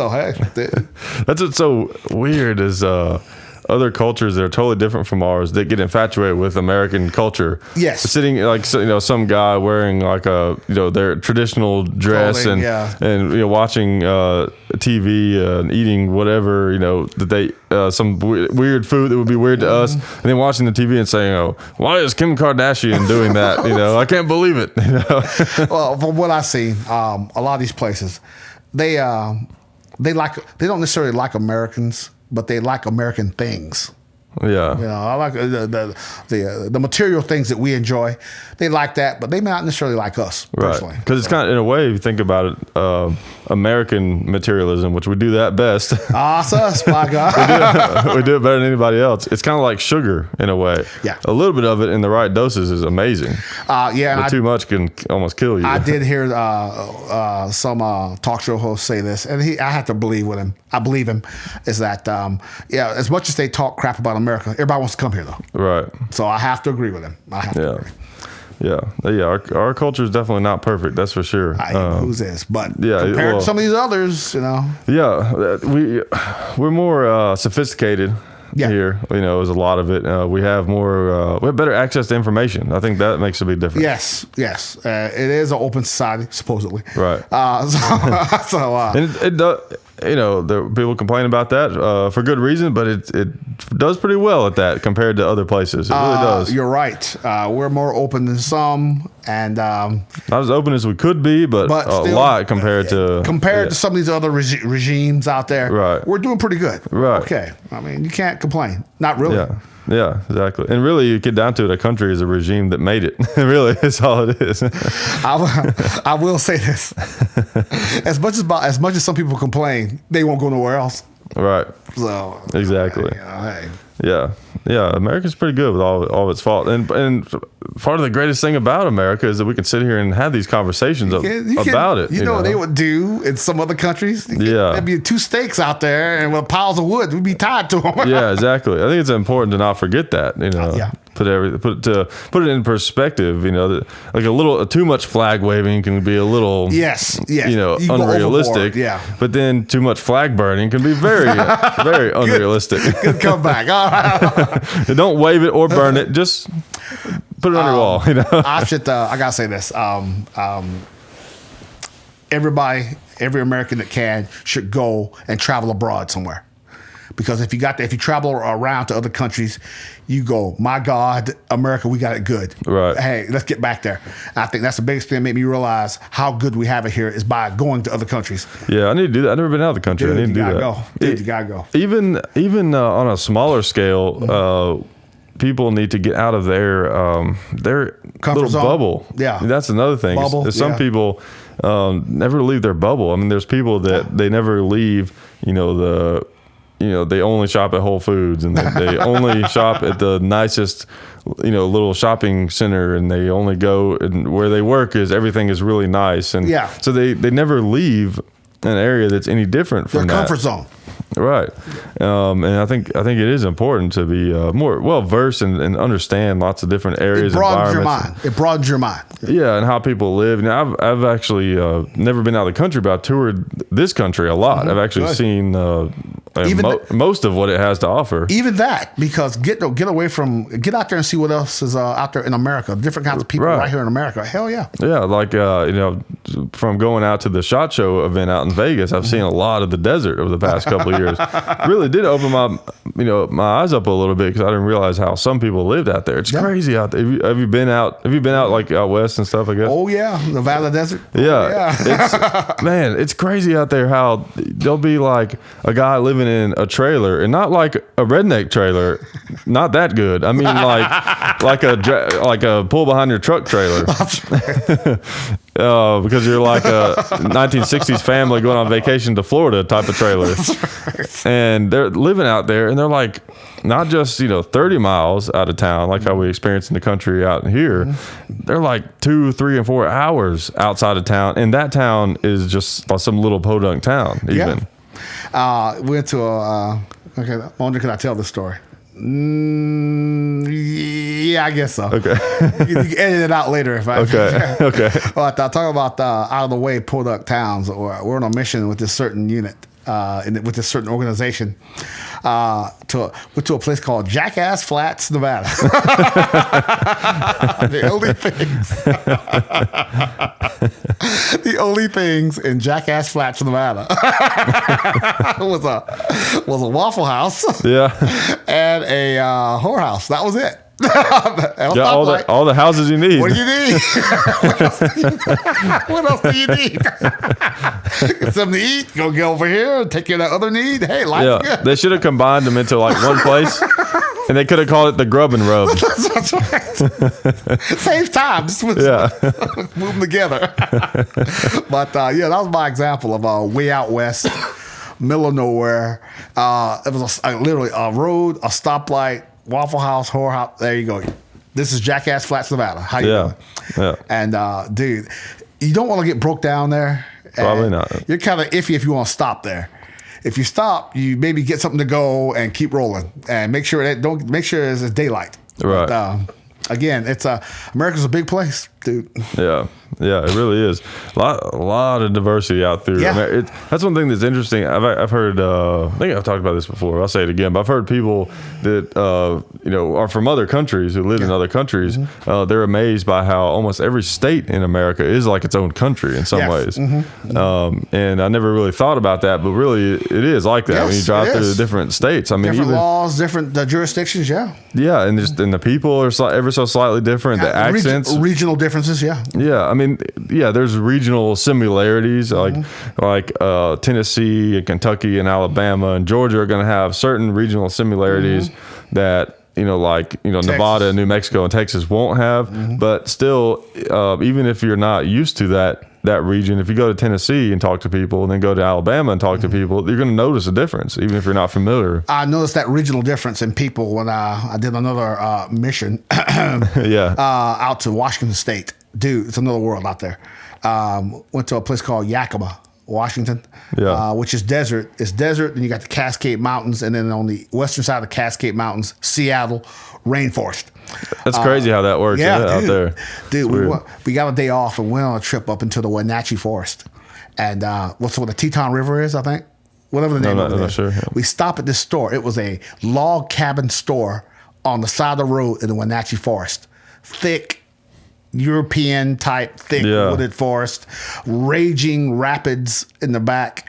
hey. That's what's so weird is other cultures that are totally different from ours that get infatuated with American culture. Yes. Sitting some guy wearing their traditional dress Clothing, and watching TV and eating whatever that they some weird food that would be weird to us, and then watching the TV and saying, "Oh, why is Kim Kardashian doing that?" I can't believe it. Well, from what I've seen, a lot of these places, they don't necessarily like Americans, but they like American things. Yeah. You know, I like the material things that we enjoy. They like that, but they may not necessarily like us personally. Right. Because it's kind of, in a way, if you think about it, American materialism, which we do that best. It's us, my God. we do it better than anybody else. It's kind of like sugar in a way. Yeah. A little bit of it in the right doses is amazing. But too much can almost kill you. I did hear some talk show host say this, and I have to believe with him. I believe him, is that, as much as they talk crap about America, everybody wants to come here, though. Right. So I have to agree with him. I have to agree. Yeah. Our culture is definitely not perfect. That's for sure. Whose is? But compared to some of these others, you know. Yeah. We're more sophisticated here. You know, there's a lot of it. We have we have better access to information. I think that makes a big difference. Yes. It is an open society, supposedly. Right. And it does. You know, people complain about that for good reason, but it does pretty well at that compared to other places. It really does. You're right. We're more open than some, and not as open as we could be, but a still, lot compared to some of these other regimes out there. Right. We're doing pretty good. Right. Okay. I mean, you can't complain. Not really. Yeah, exactly. And really, you get down to it, a country is a regime that made it. Really, that's all it is. I will say this: as much as some people complain, they won't go nowhere else. Right. So exactly. Hey. Yeah. America's pretty good with all of its fault, and part of the greatest thing about America is that we can sit here and have these conversations about it. You know what they would do in some other countries? There'd be 2 stakes out there and with piles of wood. We'd be tied to them. Yeah, exactly. I think it's important to not forget that. You know, put it in perspective. You know, like too much flag waving can be a little you know, unrealistic. Yeah, but then too much flag burning can be very very unrealistic. Good comeback. All right. Don't wave it or burn it. Just put it on your wall. You know, I gotta say this. Every American that can should go and travel abroad somewhere. Because if you travel around to other countries, you go, my God, America, we got it good. Right. Hey, let's get back there. And I think that's the biggest thing that made me realize how good we have it here is by going to other countries. Yeah, I need to do that. I've never been out of the country. Dude, I need to do that. You gotta go. Even on a smaller scale, people need to get out of their comfort little zone. Bubble. Yeah, that's another thing. Bubble. Some people never leave their bubble. I mean, there's people that they never leave. They only shop at Whole Foods, and they only shop at the nicest, little shopping center, and they only go, and where they work everything is really nice, and so they never leave an area that's any different from their comfort zone. Right. And I think it is important to be more well versed and understand lots of different areas. It broadens your mind. Yeah, and how people live. Now, I've actually never been out of the country, but I've toured this country a lot. I've actually seen most of what it has to offer. Even that, because get out there and see what else is out there in America. Different kinds of people right here in America. Hell yeah. Yeah, like from going out to the SHOT Show event out in Vegas, I've seen a lot of the desert over the past couple of years. Really did open my eyes up a little bit, because I didn't realize how some people lived out there. It's crazy out there. Have you been out like out west and stuff, I guess? Oh yeah, Nevada desert. It's crazy out there how there'll be like a guy living in a trailer, and not like a redneck trailer, not that good. I mean like a pull behind your truck trailer. Because you're like a 1960s family going on vacation to Florida type of trailer. And they're living out there, and they're like not just 30 miles out of town like how we experience in the country out here. They're like 2, 3, and 4 hours outside of town, and that town is just some little podunk town even. We went to I wonder, can I tell this story? Yeah, I guess so. Okay. You can edit it out later if I. Okay. Well, I talk about out of the way podunk towns. We're on a mission with this certain unit, with this certain organization, to a place called Jackass Flats, Nevada. The only things in Jackass Flats, Nevada was a Waffle House, and a whorehouse. That was it. All the houses you need. What do you need? What else do you need? Get something to eat. Go over here and take care of that other need. Hey, life's good. They should have combined them into like one place. And they could have called it the grub and rub. That's right. Saves time. Just move them together. But yeah, that was my example of way out west, middle of nowhere. It was literally a road, a stoplight, Waffle House, whorehouse. There you go. This is Jackass Flats, Nevada. How you doing? Yeah. And dude, you don't want to get broke down there. Probably not. You're kind of iffy if you want to stop there. If you stop, you maybe get something to go and keep rolling, and make sure it's daylight. Right. But, again, America's a big place, dude. Yeah, it really is. A lot of diversity out there. Yeah. That's one thing that's interesting. I've heard. I think I've talked about this before. I'll say it again. But I've heard people that are from other countries who live in other countries. Mm-hmm. They're amazed by how almost every state in America is like its own country in some ways. Mm-hmm. And I never really thought about that, but really it is like that when you drive through the different states. I mean, different laws, different jurisdictions. Yeah. Yeah, and the people are ever so slightly different. The accents, regional differences. Yeah. Yeah, I mean, there's regional similarities like Tennessee and Kentucky and Alabama and Georgia are going to have certain regional similarities that Nevada and New Mexico and Texas won't have. But still, even if you're not used to that region, if you go to Tennessee and talk to people and then go to Alabama and talk to people, you're going to notice a difference, even if you're not familiar. I noticed that regional difference in people when I did another mission out to Washington State. Dude, it's another world out there. Went to a place called Yakima, Washington, which is desert. It's desert, and you got the Cascade Mountains, and then on the western side of the Cascade Mountains, Seattle, rainforest. That's crazy how that works out there. Dude, we got a day off and went on a trip up into the Wenatchee Forest. And what's what the Teton River is, I think? Whatever the name of it is. Sure, yeah. We stopped at this store. It was a log cabin store on the side of the road in the Wenatchee Forest. Thick, European type, thick wooded forest, raging rapids in the back.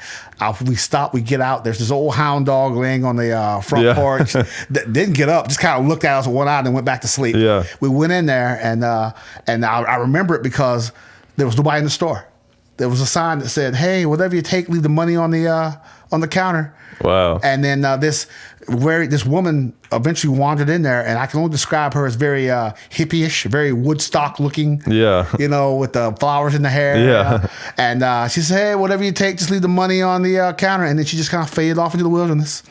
We stop, we get out. There's this old hound dog laying on the front porch. Didn't get up, just kind of looked at us with one eye and went back to sleep. Yeah. We went in there, and I remember it because there was nobody in the store. There was a sign that said, "Hey, whatever you take, leave the money on the counter." Wow. And then this woman eventually wandered in there, and I can only describe her as very hippie-ish, very Woodstock looking. Yeah. With the flowers in the hair. Yeah. And she said, "Hey, whatever you take, just leave the money on the counter." And then she just kind of faded off into the wilderness.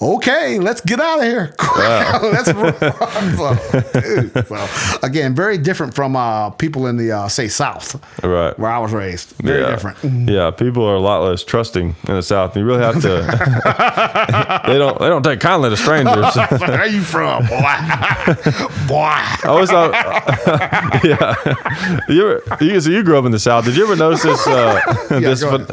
Okay, let's get out of here. Wow. Let's run. Dude. So, again, very different from people in the, say, South, right, where I was raised. Very different. Yeah, people are a lot less trusting in the South. You really have to. They don't take kindly to strangers. Where are you from, boy? I always thought. So you grew up in the South. Did you ever notice this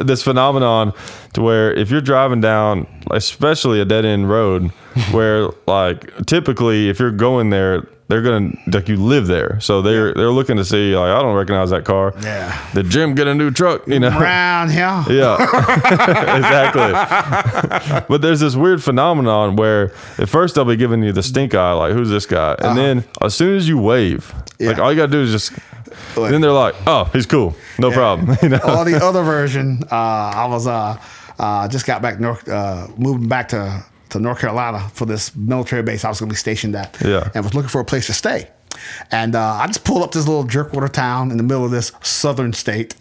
this phenomenon to where if you're driving down, especially a dead end road, where like typically if you're going there, they're gonna you live there, so they're looking to see I don't recognize that car. Yeah. Did Jim get a new truck? Around here. Yeah. Exactly. But there's this weird phenomenon where at first they'll be giving you the stink eye, like who's this guy, and then as soon as you wave, like all you gotta do is just. Then they're like, "Oh, he's cool, no problem." Or the other version, I was just got back moving back to North Carolina for this military base I was going to be stationed at, and was looking for a place to stay. And I just pulled up this little jerkwater town in the middle of this southern state.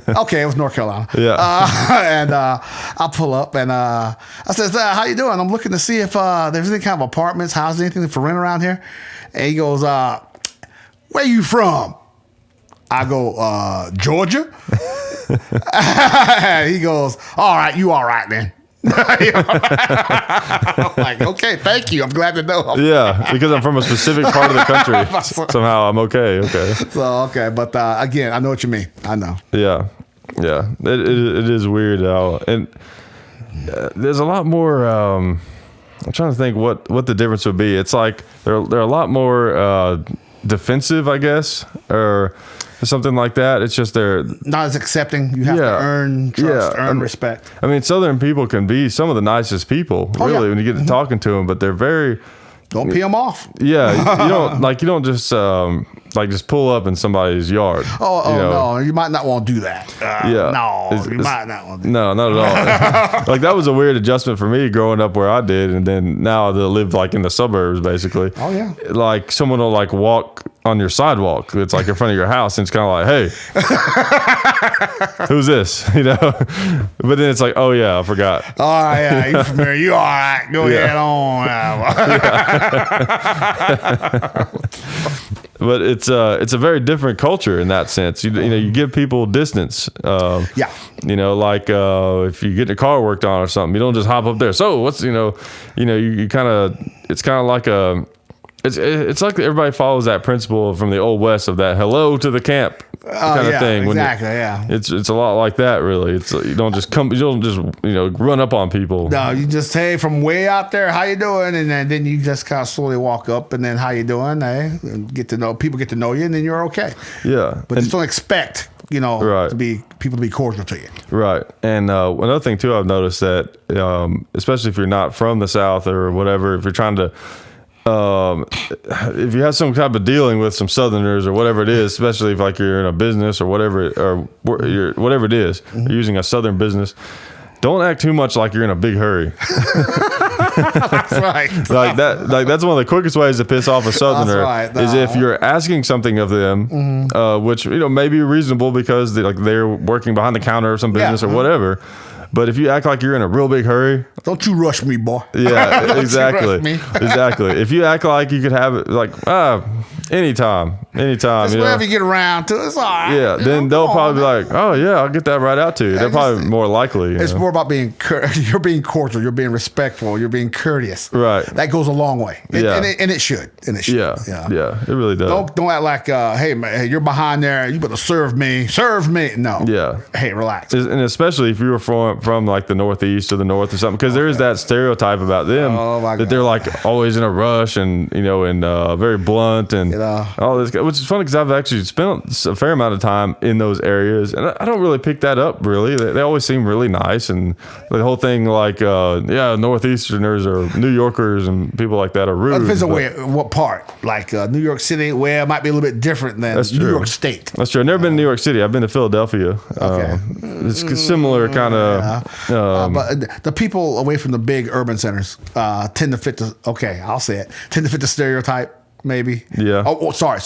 Okay, it was North Carolina. And I pull up and I says, "How you doing? I'm looking to see if there's any kind of apartments, houses, anything for rent around here." And he goes, "Where you from?" I go, "Georgia." He goes, "All right, you all right then." I'm like, "Okay, thank you. I'm glad to know." Yeah, because I'm from a specific part of the country. Somehow I'm okay. So, but again, I know what you mean. I know. Yeah. It is weird how, and there's a lot more. I'm trying to think what the difference would be. It's like they're a lot more defensive, I guess, or something like that. It's just they're not as accepting. You have to earn trust, earn respect. I mean, Southern people can be some of the nicest people, when you get to talking to them, but they're very. Don't pee them off. Yeah, you don't just like just pull up in somebody's yard. No, you might not want to do that. You might not want to do that. No, not at all. Like that was a weird adjustment for me growing up where I did, and then now that I live like in the suburbs, basically. Oh yeah. Like someone will like walk on your sidewalk. It's like in front of your house, and it's kind of like, hey, who's this? But then it's like, oh yeah, I forgot. Oh yeah, you familiar? You all right? Go ahead on. But it's a very different culture in that sense. You give people distance. Like if you get your car worked on or something, you don't just hop up there. So what's you kind of it's kind of like it's like everybody follows that principle from the old West of that hello to the camp kind of thing. Exactly. It's a lot like that, really. It's you don't just run up on people. No, you just say from way out there, how you doing, and then you just kind of slowly walk up, and then how you doing, and get to know you, and then you're okay. Yeah, but just don't expect right. people to be cordial to you. Right. And another thing too, I've noticed that especially if you're not from the South or whatever, if you're trying to if you have some type of dealing with some Southerners or whatever it is, especially if like you're in a business or whatever it is, you're using a Southern business, don't act too much like you're in a big hurry. That's right. That's one of the quickest ways to piss off a Southerner is if you're asking something of them, which may be reasonable because they're working behind the counter of some business or whatever. But if you act like you're in a real big hurry, don't you rush me, boy. Yeah, exactly. Exactly. If you act like you could have it anytime. Just whenever you get around to it, it's all right. Yeah, then they'll probably be like, oh yeah, I'll get that right out to you. They're probably more likely. It's more about you're being cordial, you're being respectful, you're being courteous. Right. That goes a long way. And it should. Yeah, it really does. Don't act like, hey man, you're behind there, you better serve me. No. Yeah. Hey, relax. And especially if you were from like the Northeast or the North or something, because there is that stereotype about them that they're like always in a rush and very blunt and all this, which is funny because I've actually spent a fair amount of time in those areas, and I don't really pick that up really. They always seem really nice, and the whole thing like Northeasterners or New Yorkers and people like that are rude. Depends on what part. Like New York City, where it might be a little bit different than New York State. That's true. I've never been to New York City. I've been to Philadelphia. Okay. It's similar kind of. But the people away from the big urban centers tend to fit the stereotype. Maybe. Yeah. Oh, sorry.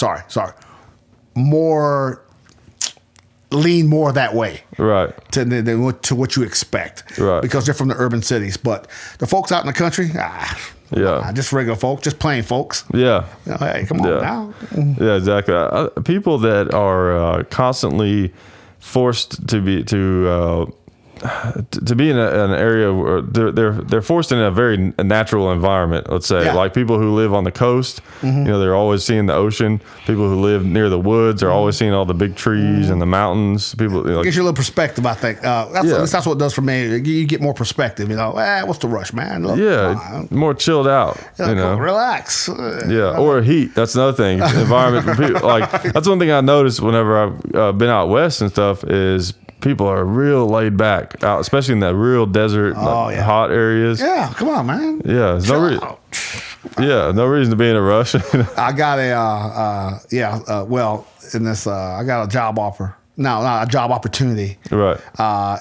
Lean more that way. Right. To what you expect. Right. Because they're from the urban cities. But the folks out in the country, just regular folks, just plain folks. Yeah. Hey, come on now. Yeah, exactly. People that are constantly forced to be in an area where they're forced in a very natural environment, let's say, like people who live on the coast, they're always seeing the ocean. People who live near the woods are always seeing all the big trees and the mountains. People gives you a little perspective, I think. At least that's what it does for me. You get more perspective. What's the rush, man? Look, more chilled out. Relax. Or heat. That's another thing. Environment for people. Like that's one thing I noticed whenever I've been out west and stuff is. People are real laid back, out, especially in that real desert, hot areas. Yeah, come on, man. Yeah, there's no reason to be in a rush. I got I got a job offer. No, not a job opportunity. Right.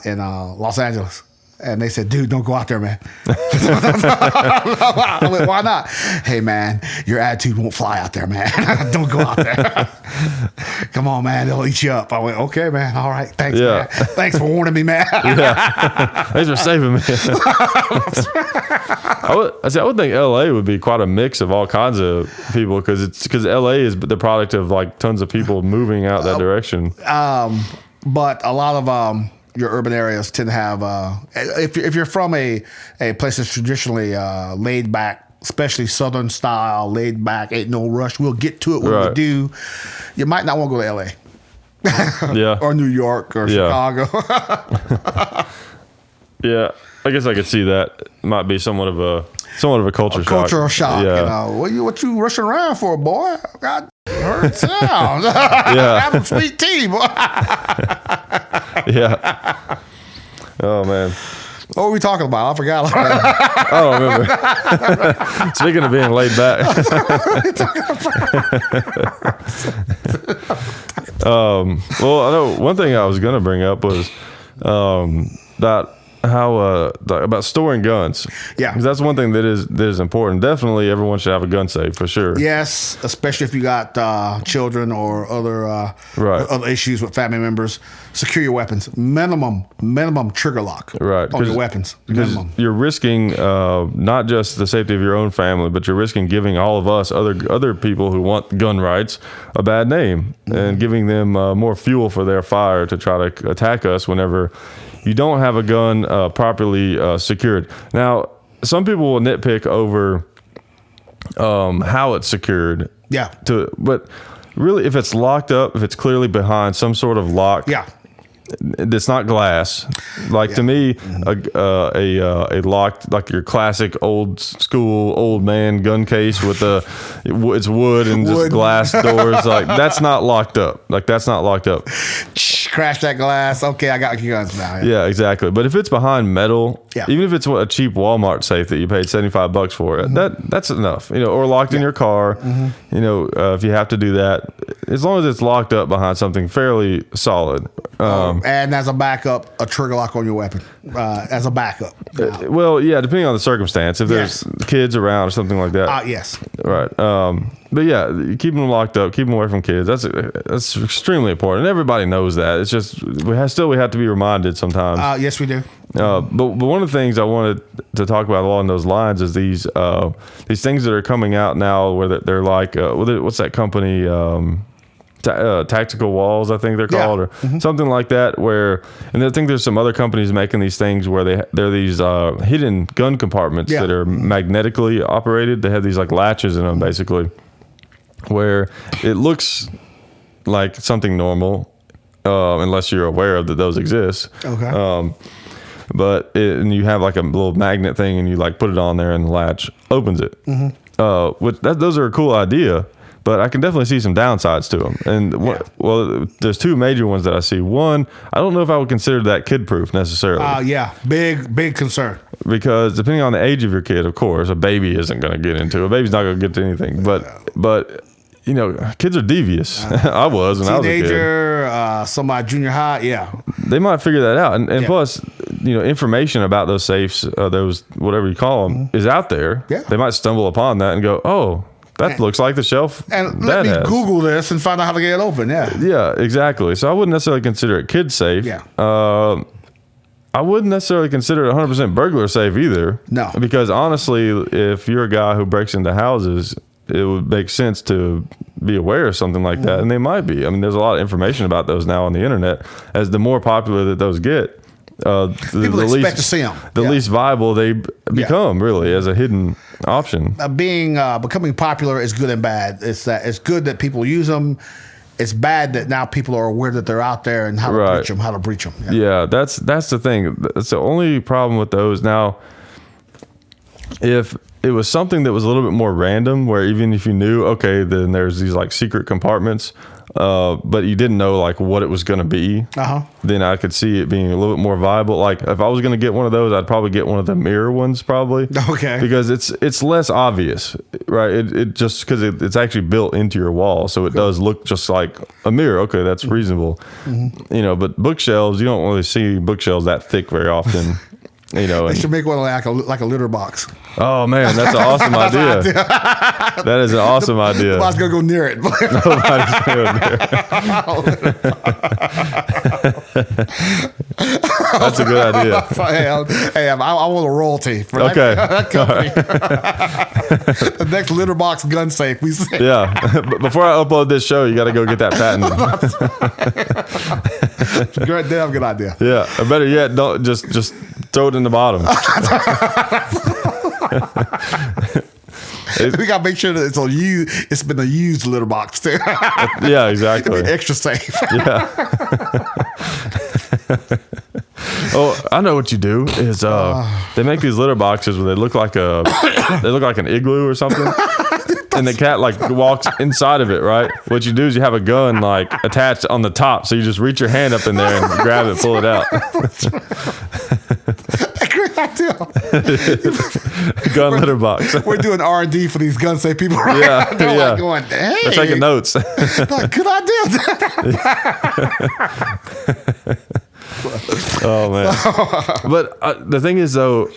In Los Angeles. And they said, dude, don't go out there, man. I went, why not? Hey, man, your attitude won't fly out there, man. Don't go out there. Come on, man. They'll eat you up. I went, okay, man. All right. Thanks, man. Thanks for warning me, man. Thanks for saving me. I would think LA would be quite a mix of all kinds of people because LA is the product of like tons of people moving out that direction. But a lot of your urban areas tend to have, if you're from a place that's traditionally laid back, especially Southern style, laid back, ain't no rush. We'll get to it when we do. You might not want to go to LA. Or New York or Chicago. Yeah, I guess I could see that. Might be somewhat of a culture shock. Cultural shock. Yeah. What you rushing around for, boy? God, hurt sound. Have some sweet tea, boy. Yeah. Oh man. were we talking about? I forgot. I don't remember. Speaking of being laid back. Well, I know one thing I was going to bring up was about how about storing guns. Yeah, because that's one thing that is important. Definitely, everyone should have a gun safe for sure. Yes, especially if you got children or other issues with family members. Secure your weapons. Minimum trigger lock. Right, on your weapons. Minimum. You're risking not just the safety of your own family, but you're risking giving all of us other people who want gun rights a bad name and giving them more fuel for their fire to try to attack us whenever you don't have a gun properly secured. Now, some people will nitpick over how it's secured. Yeah. But really, if it's locked up, if it's clearly behind some sort of lock. Yeah. It's not glass. Like to me, a locked, like your classic old school old man gun case with it's wood and just glass doors. Like that's not locked up. Crash that glass. Okay, I got your guns now. Yeah, exactly. But if it's behind metal, even if it's a cheap Walmart safe that you paid $75 for, that's enough. Or locked in your car. If you have to do that, as long as it's locked up behind something fairly solid. And as a backup, a trigger lock on your weapon. As a backup. Well, yeah, depending on the circumstance. If there's kids around or something like that. Yes. Right. But yeah, keeping them locked up, keep them away from kids. That's extremely important. And everybody knows that. It's just we have to be reminded sometimes. Yes, we do. But one of the things I wanted to talk about along those lines is these things that are coming out now where they're like what's that company? Tactical walls, I think they're called, or something like that. And I think there's some other companies making these things where they're these hidden gun compartments that are magnetically operated. They have these like latches in them, basically, where it looks like something normal, unless you're aware of that those exist. Okay. And you have like a little magnet thing, and you like put it on there, and the latch opens it. Those are a cool idea. But I can definitely see some downsides to them. And there's two major ones that I see. One, I don't know if I would consider that kid-proof necessarily. Big concern. Because depending on the age of your kid, of course, a baby isn't going to get into it. A baby's not going to get to anything. But kids are devious. I was when I was a kid. Teenager, somebody junior high, they might figure that out. And plus, information about those safes, those whatever you call them, is out there. Yeah. They might stumble upon that and go, oh, that looks like the shelf. And let me Google this and find out how to get it open. Yeah. Yeah, exactly. So I wouldn't necessarily consider it kid safe. Yeah. I wouldn't necessarily consider it 100% burglar safe either. No. Because honestly, if you're a guy who breaks into houses, it would make sense to be aware of something like that. And they might be. I mean, there's a lot of information about those now on the internet. As the more popular that those get, people expect to see them. The least viable they become, really, as a hidden option. Becoming popular is good and bad. It's good that people use them. It's bad that now people are aware that they're out there and how to breach them. Yeah, that's the thing. That's the only problem with those. Now, if it was something that was a little bit more random, where even if you knew, okay, then there's these like secret compartments, but you didn't know like what it was going to be, then I could see it being a little bit more viable. Like if I was going to get one of those, I'd probably get one of the mirror ones, probably. Okay. Because it's less obvious, right? It just because it's actually built into your wall, so it does look just like a mirror. Okay, that's reasonable. But bookshelves, you don't really see bookshelves that thick very often. They should make one like a litter box. Oh man, that's an awesome idea. That is an awesome idea. Nobody's gonna go near it. Nobody's gonna go near it. That's a good idea. Hey, I want a royalty for that company. Right. The next litter box gun safe. We say. Yeah. Before I upload this show, you got to go get that patent. Damn good idea. Yeah. Or better yet, don't just throw it in the bottom. We gotta make sure that it's on you. It's been a used litter box too. Yeah, exactly. Extra safe. Yeah. Oh, I know what you do is they make these litter boxes where they look like an igloo or something. And the cat like walks inside of it, right? What you do is you have a gun like attached on the top, so you just reach your hand up in there and grab it, pull it out. Gun litter box. We're doing R&D for these gun safe people. Right? Yeah, They're yeah. like going, hey. They're taking notes. Like, good idea. Oh man! But the thing is, though,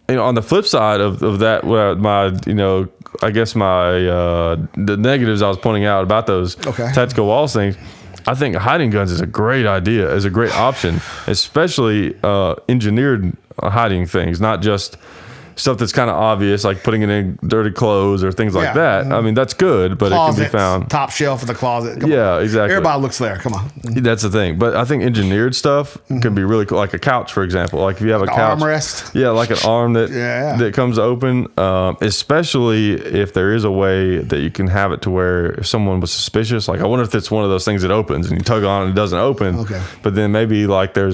on the flip side of that, I guess the negatives I was pointing out about those tactical walls things. I think hiding guns is a great idea, is a great option, especially engineered hiding things, not just stuff that's kind of obvious, like putting it in dirty clothes or things like that. I mean, that's good, but Closets, it can be found. Top shelf of the closet. Come yeah, on. exactly. Everybody looks there. Come on. That's the thing. But I think engineered stuff can be really cool, like a couch, for example. Like if you have a couch. Armrest. Yeah, like an arm that comes open, especially if there is a way that you can have it to where if someone was suspicious, like I wonder if it's one of those things that opens and you tug on and it doesn't open. Okay. But then maybe like there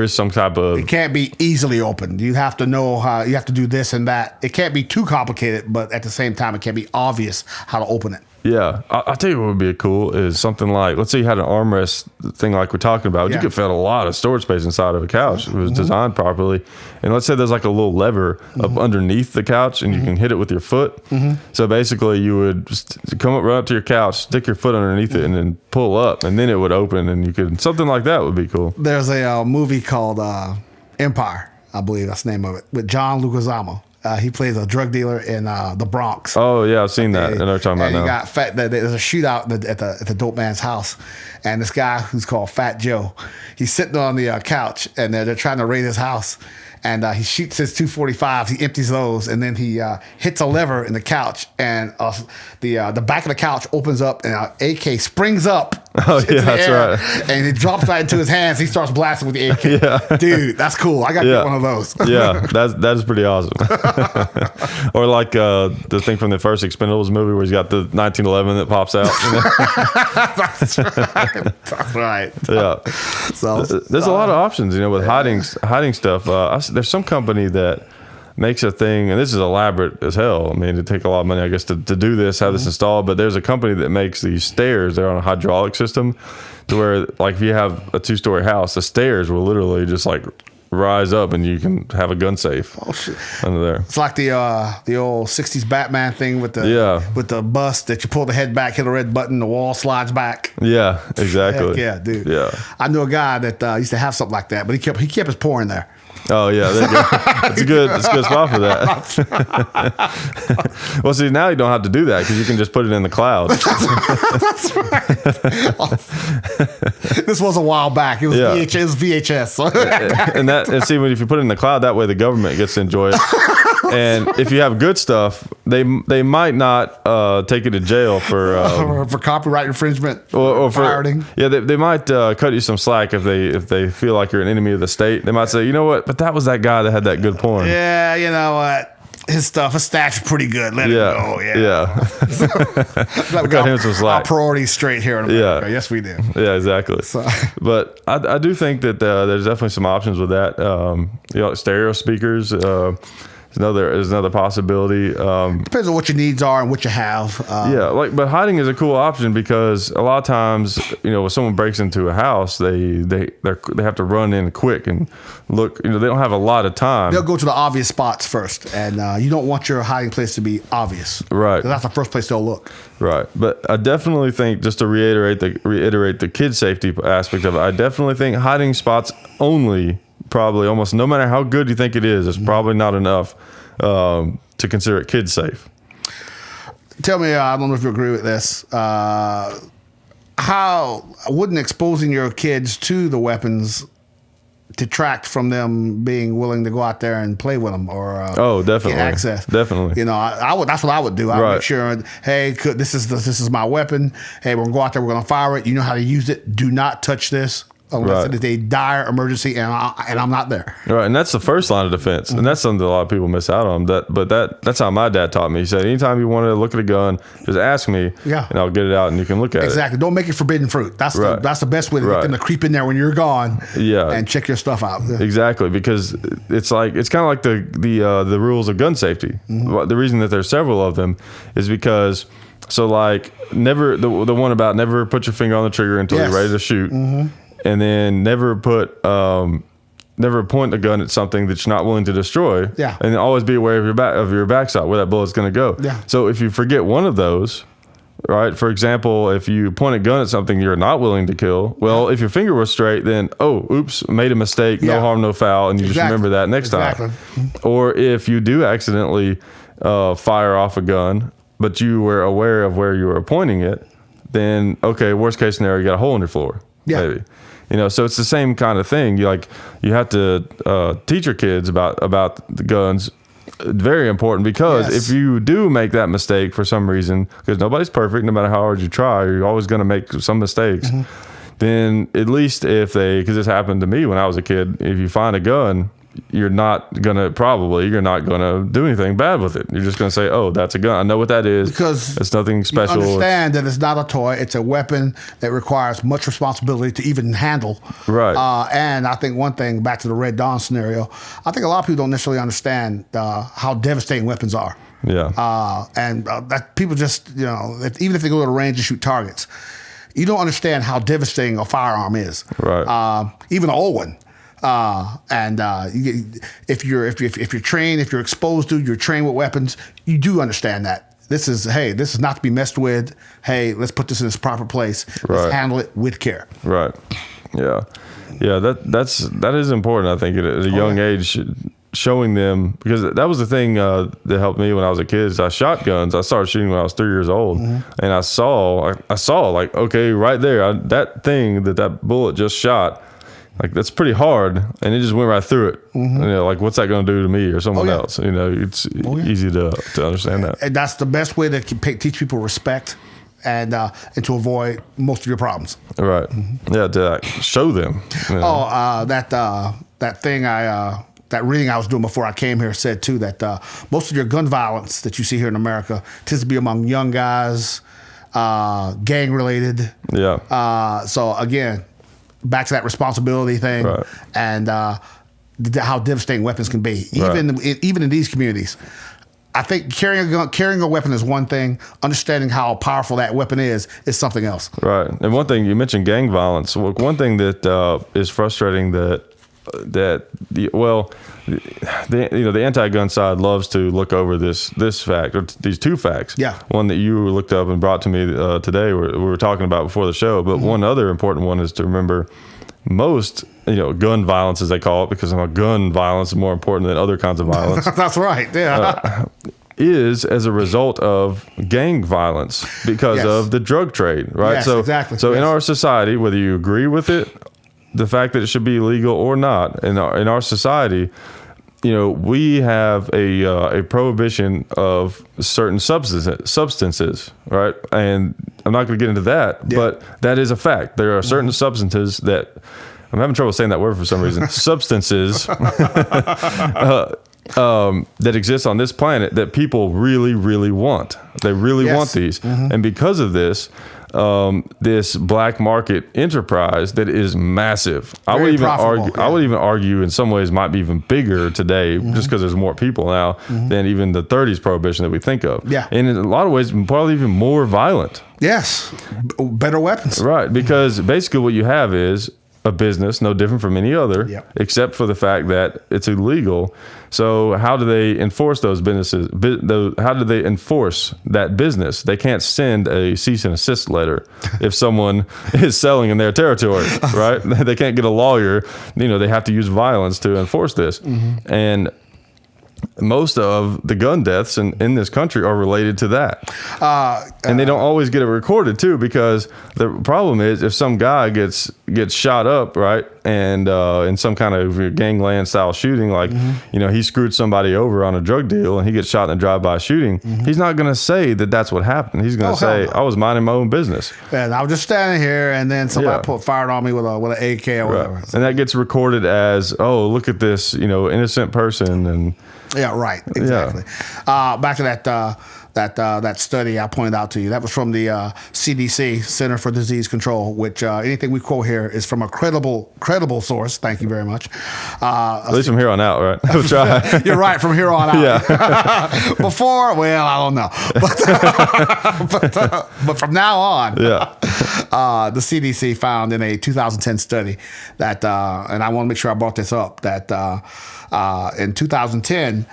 is some type of... It can't be easily opened. You have to know how, you have to do this and that. It can't be too complicated, but at the same time, it can't be obvious how to open it. Yeah. I'll tell you what would be cool is something like, let's say you had an armrest thing like we're talking about. You could fit a lot of storage space inside of a couch if it was designed properly. And let's say there's like a little lever up underneath the couch and you can hit it with your foot. So basically you would just come up right up to your couch, stick your foot underneath it and then pull up and then it would open and you could, something like that would be cool. There's a movie called Empire, I believe that's the name of it, with John Leguizamo. He plays a drug dealer in the Bronx. Oh yeah, I've seen that. I know what you're talking about now. You got there's a shootout at the dope man's house, and this guy who's called Fat Joe, he's sitting on the couch, and they're trying to raid his house, and he shoots his 245s. He empties those, and then he hits a lever in the couch, and the back of the couch opens up, and an AK springs up. Oh yeah, that's right. And it drops right into his hands. He starts blasting with the AK. Yeah. Dude, that's cool. I got to get one of those. Yeah, that is pretty awesome. Or like the thing from the first Expendables movie where he's got the 1911 that pops out. That's right. That's right. Yeah. So there's a lot of options, with hiding stuff. There's some company that makes a thing, and this is elaborate as hell. I mean, it'd take a lot of money, I guess, to do this, have this installed. But there's a company that makes these stairs. They're on a hydraulic system to where, like, if you have a 2-story house, the stairs will literally just like rise up, and you can have a gun safe under there. It's like the old 60s Batman thing with the bus that you pull the head back, hit a red button, the wall slides back. Yeah, exactly. Heck yeah, dude. Yeah. I knew a guy that used to have something like that, but he kept his pour in there. Oh yeah, there you go. It's a good spot for that. Well, see, now you don't have to do that because you can just put it in the cloud. That's right. This was a while back. It was VHS. and see, if you put it in the cloud, that way the government gets to enjoy it. And if you have good stuff, they might not take you to jail for copyright infringement or for pirating. Yeah, they might cut you some slack if they feel like you're an enemy of the state. They might say, you know what, but that was that guy that had that good porn. Yeah, you know what. His stash is pretty good. Let it go. Yeah. We got him some slack. Our priorities straight here in America. Yeah. Yes, we do. Yeah, exactly. So. But I do think that there's definitely some options with that. Stereo speakers. Is another possibility. Depends on what your needs are and what you have. But hiding is a cool option because a lot of times, when someone breaks into a house, they have to run in quick and look. They don't have a lot of time. They'll go to the obvious spots first, and you don't want your hiding place to be obvious, right? That's the first place they'll look. Right, but I definitely think, just to reiterate the kid safety aspect of it, I definitely think hiding spots only. Probably almost no matter how good you think it is, it's probably not enough to consider it kid safe. Tell me, I don't know if you agree with this. How wouldn't exposing your kids to the weapons detract from them being willing to go out there and play with them or definitely get access? Definitely. I would. That's what I would do. I would make sure, hey, this is my weapon. Hey, we're gonna go out there. We're gonna fire it. You know how to use it. Do not touch this. Unless it is a dire emergency and I'm not there. Right, and that's the first line of defense, and that's something a lot of people miss out on. That's how my dad taught me. He said, anytime you want to look at a gun, just ask me, and I'll get it out, and you can look at it. Exactly. Don't make it forbidden fruit. That's the best way to get them to creep in there when you're gone. Yeah. And check your stuff out. Yeah. Exactly, because it's kind of like the rules of gun safety. The reason that there's several of them is because. So never the one about never put your finger on the trigger until you're ready to shoot. And then never put never point a gun at something that you're not willing to destroy. Yeah. And always be aware of your backside, where that bullet's going to go. Yeah. So if you forget one of those, right? For example, if you point a gun at something you're not willing to kill, well, if your finger was straight, then, oops, made a mistake, no harm, no foul, and you just remember that next time. Or if you do accidentally fire off a gun, but you were aware of where you were pointing it, then, okay, worst case scenario, you got a hole in your floor, maybe. So it's the same kind of thing. You have to teach your kids about the guns. Very important, because if you do make that mistake for some reason, because nobody's perfect, no matter how hard you try, you're always going to make some mistakes. Then at least because this happened to me when I was a kid, if you find a gun, you're not gonna do anything bad with it. You're just gonna say, "Oh, that's a gun. I know what that is." Because it's nothing special. You understand that it's not a toy. It's a weapon that requires much responsibility to even handle. Right. And I think one thing, back to the Red Dawn scenario, I think a lot of people don't necessarily understand how devastating weapons are. Yeah. And that people just, even if they go to the range and shoot targets, you don't understand how devastating a firearm is. Right. Even an old one. If you're trained, if you're exposed to, you're trained with weapons, you do understand that this is not to be messed with. Hey, let's put this in its proper place. Let's handle it with care. Right. Yeah. Yeah. That is important. I think at a young age, showing them, because that was the thing that helped me when I was a kid. Is I shot guns. I started shooting when I was 3 years old, and I saw like, okay, right there, that thing that bullet just shot. Like, that's pretty hard, and it just went right through it. Like, what's that going to do to me or someone else? It's easy to understand that. And that's the best way to teach people respect and to avoid most of your problems. Right. Yeah, to show them. That thing that reading I was doing before I came here said, too, that most of your gun violence that you see here in America tends to be among young guys, gang-related. Yeah. So, again, back to that responsibility thing, and how devastating weapons can be, even in these communities. I think carrying a weapon is one thing. Understanding how powerful that weapon is something else. Right. And one thing, you mentioned gang violence. One thing that is frustrating the anti-gun side loves to look over this fact, or these two facts. Yeah. One that you looked up and brought to me today, we were talking about before the show. But one other important one is to remember, most gun violence, as they call it, because gun violence is more important than other kinds of violence. That's right. Yeah. Is as a result of gang violence because of the drug trade, right? Yes, so exactly. So in our society, whether you agree with it, the fact that it should be legal or not, in our society, we have a prohibition of certain substances, right? And I'm not going to get into that, but that is a fact. There are certain substances that, I'm having trouble saying that word for some reason, substances that exist on this planet that people really, really want. They really want these. And because of this, this black market enterprise that is massive. I would even argue in some ways might be even bigger today, just because there's more people now than even the 30s prohibition that we think of. Yeah. And in a lot of ways, probably even more violent. Yes. Better weapons. Right. Because basically what you have is a business no different from any other, except for the fact that it's illegal. So how do they enforce those businesses? How do they enforce that business? They can't send a cease and desist letter if someone is selling in their territory, right? They can't get a lawyer. They have to use violence to enforce this. And most of the gun deaths in this country are related to that. And they don't always get it recorded, too, because the problem is if some guy gets shot up, right, and in some kind of gangland style shooting, like, he screwed somebody over on a drug deal and he gets shot in a drive-by shooting, he's not going to say that that's what happened. He's going to say, I was minding my own business. And I was just standing here, and then somebody fired on me with an AK or whatever. And that gets recorded as, oh, look at this, innocent person. And yeah, right. Exactly. Back to that that study I pointed out to you. That was from the CDC, Center for Disease Control, which anything we quote here is from a credible source. Thank you very much. At least from here on out, right? We'll try. You're right, from here on out. Yeah. Before, well, I don't know. But from now on, the CDC found in a 2010 study that, and I want to make sure I brought this up, that in 2010,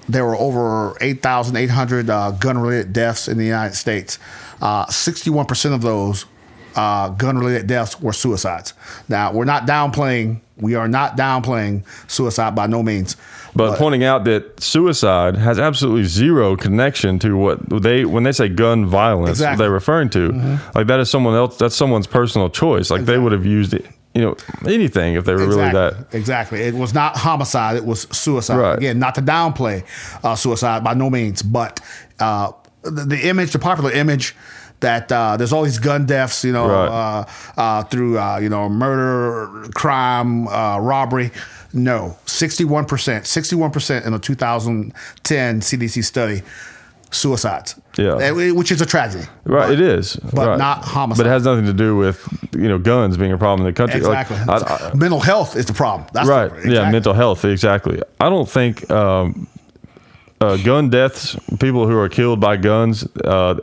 there were over 8,800 gun-related deaths in the United States. 61% of those gun-related deaths were suicides. Now, we are not downplaying suicide by no means. But pointing out that suicide has absolutely zero connection to when they say gun violence, exactly. what they're referring to. Mm-hmm. Like that is that's someone's personal choice. Like exactly. They would have used it, anything if they were exactly. really that. Exactly. It was not homicide. It was suicide. Right. Again, not to downplay suicide by no means, but the popular image that there's all these gun deaths, right. Through murder, crime, robbery. No, 61% in a 2010 CDC study, suicides. Yeah, which is a tragedy. Right, it is, but right. not homicide. But it has nothing to do with guns being a problem in the country. Exactly. Like, mental health is the problem. That's right. Exactly. Yeah, mental health. Exactly. I don't think gun deaths, people who are killed by guns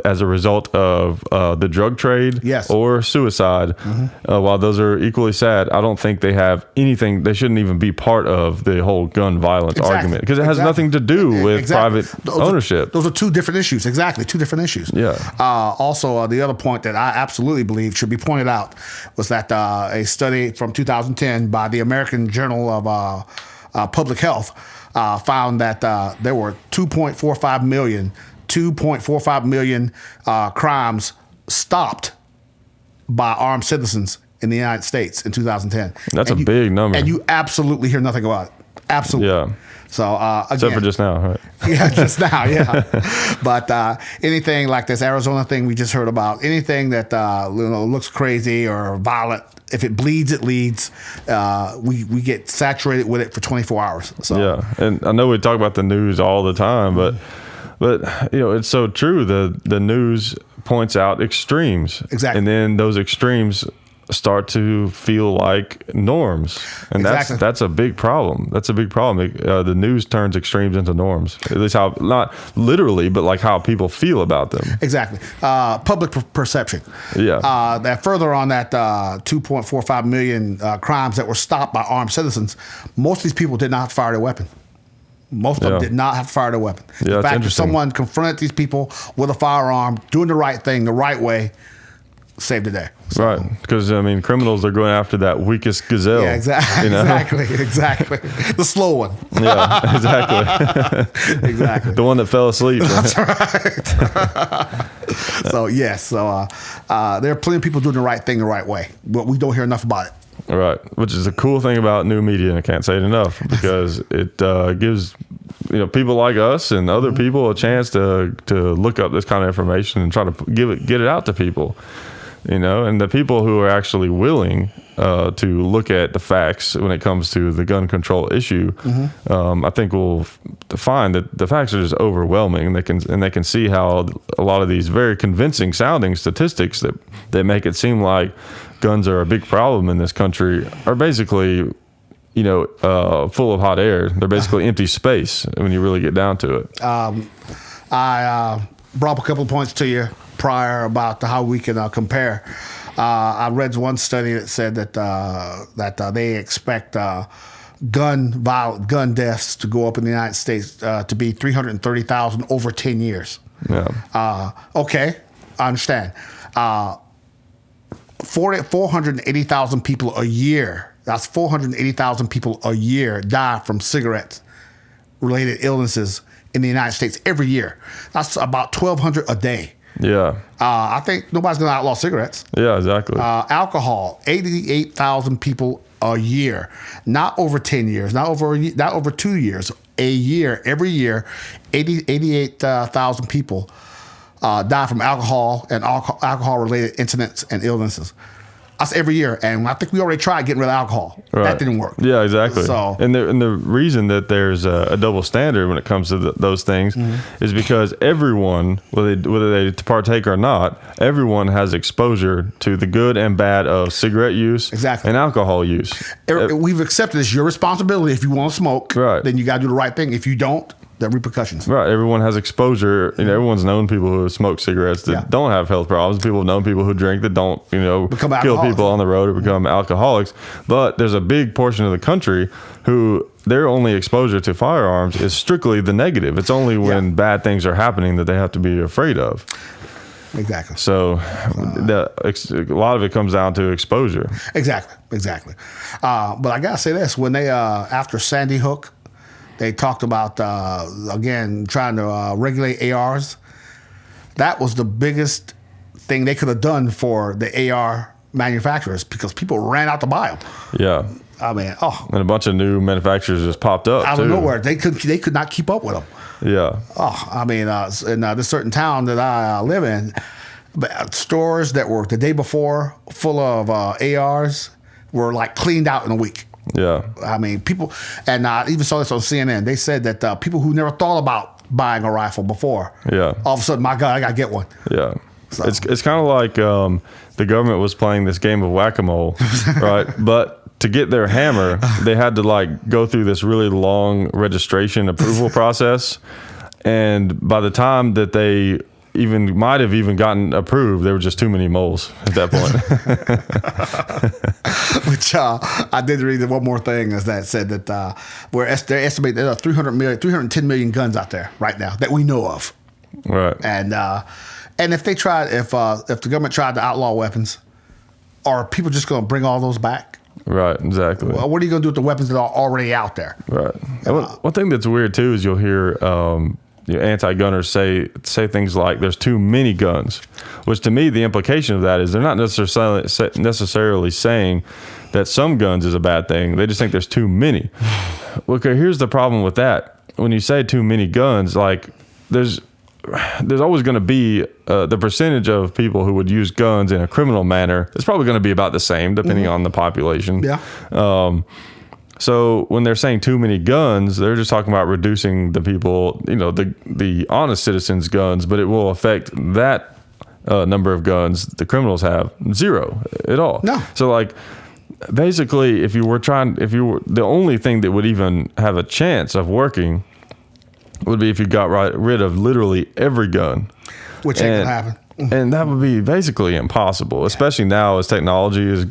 as a result of the drug trade yes. or suicide, while those are equally sad, I don't think they have anything. They shouldn't even be part of the whole gun violence exactly. argument because it has nothing to do with exactly. private ownership. Those are two different issues. Exactly, two different issues. Yeah. Also, the other point that I absolutely believe should be pointed out was that a study from 2010 by the American Journal of Public Health found that there were 2.45 million crimes stopped by armed citizens in the United States in 2010. That's a big number. And you absolutely hear nothing about it. Absolutely. Yeah. So again, except for just now, right? Yeah, just now, yeah. But anything like this Arizona thing we just heard about, anything that looks crazy or violent, if it bleeds, it leads. We get saturated with it for 24 hours. So yeah, and I know we talk about the news all the time, but it's so true. The news points out extremes, exactly, and then those extremes start to feel like norms, and exactly. that's a big problem. That's a big problem. The news turns extremes into norms. At least how, not literally, but like how people feel about them. Exactly. Public perception. Yeah. That further on that 2.45 million crimes that were stopped by armed citizens, most of these people did not have to fire their weapon. Most of them did not have to fire their weapon. Yeah, in fact, if someone confronted these people with a firearm, doing the right thing, the right way, saved the day. So, right, because criminals are going after that weakest gazelle. Yeah, exactly. Exactly. The slow one. Yeah, exactly. Exactly. The one that fell asleep. That's right. So yes, there are plenty of people doing the right thing the right way, but we don't hear enough about it. Right, which is a cool thing about new media, and I can't say it enough because it gives people like us and other people a chance to look up this kind of information and try to get it out to people. And the people who are actually willing to look at the facts when it comes to the gun control issue, I think will find that the facts are just overwhelming, and they can see how a lot of these very convincing sounding statistics that make it seem like guns are a big problem in this country are basically full of hot air. They're basically empty space when you really get down to it. I brought up a couple of points to you prior about how we can compare. I read one study that said that they expect gun deaths to go up in the United States to be 330,000 over 10 years. Yeah. Okay, I understand. 480,000 people a year. That's 480,000 people a year die from cigarette-related illnesses in the United States every year. That's about 1,200 a day. Yeah. I think nobody's going to outlaw cigarettes. Yeah, exactly. Alcohol, 88,000 people a year. Not over 10 years, not over 2 years. A year, every year, 88,000 people die from alcohol and alcohol-related incidents and illnesses. us every year, and I think we already tried getting rid of alcohol. Right. That didn't work. Yeah, exactly. So, and the reason that there's a double standard when it comes to those things is because everyone, whether they partake or not, everyone has exposure to the good and bad of cigarette use and alcohol use. We've accepted it's your responsibility. If you want to smoke, then you got to do the right thing. If you don't, the repercussions. Right. Everyone has exposure. You know, everyone's known people who smoke cigarettes that don't have health problems. People have known people who drink that don't, kill people on the road or become alcoholics. But there's a big portion of the country who their only exposure to firearms is strictly the negative. It's only when bad things are happening that they have to be afraid of. Exactly. So a lot of it comes down to exposure. Exactly. But I got to say this. When they, after Sandy Hook, they talked about, again, trying to regulate ARs. That was the biggest thing they could have done for the AR manufacturers because people ran out to buy them. Yeah. I mean, and a bunch of new manufacturers just popped up out of nowhere. They could not keep up with them. Yeah. I mean, in this certain town that I live in, stores that were the day before full of ARs were like cleaned out in a week. Yeah. I mean, people, and I even saw this on CNN. They said that people who never thought about buying a rifle before, all of a sudden, my God, I got to get one. Yeah. So. It's kind of like the government was playing this game of whack-a-mole, right? But to get their hammer, they had to go through this really long registration approval process. And by the time that they might have even gotten approved, there were just too many moles at that point. Which I did read one more thing is that said that they estimate there are 310 million guns out there right now that we know of. Right. And if the government tried to outlaw weapons, are people just going to bring all those back? Right, exactly. Well, what are you going to do with the weapons that are already out there? Right. One thing that's weird too is you'll hear anti-gunners say things like there's too many guns, which to me the implication of that is they're not necessarily saying that some guns is a bad thing. They just think there's too many. Okay, here's the problem with that. When you say too many guns, there's always going to be the percentage of people who would use guns in a criminal manner. It's probably going to be about the same depending on the population. Yeah. So when they're saying too many guns, they're just talking about reducing the people, the honest citizens' guns, but it will affect that number of guns the criminals have. Zero at all. No. So basically, if you were the only thing that would even have a chance of working would be if you got rid of literally every gun. Which ain't gonna happen. And that would be basically impossible, especially now as technology is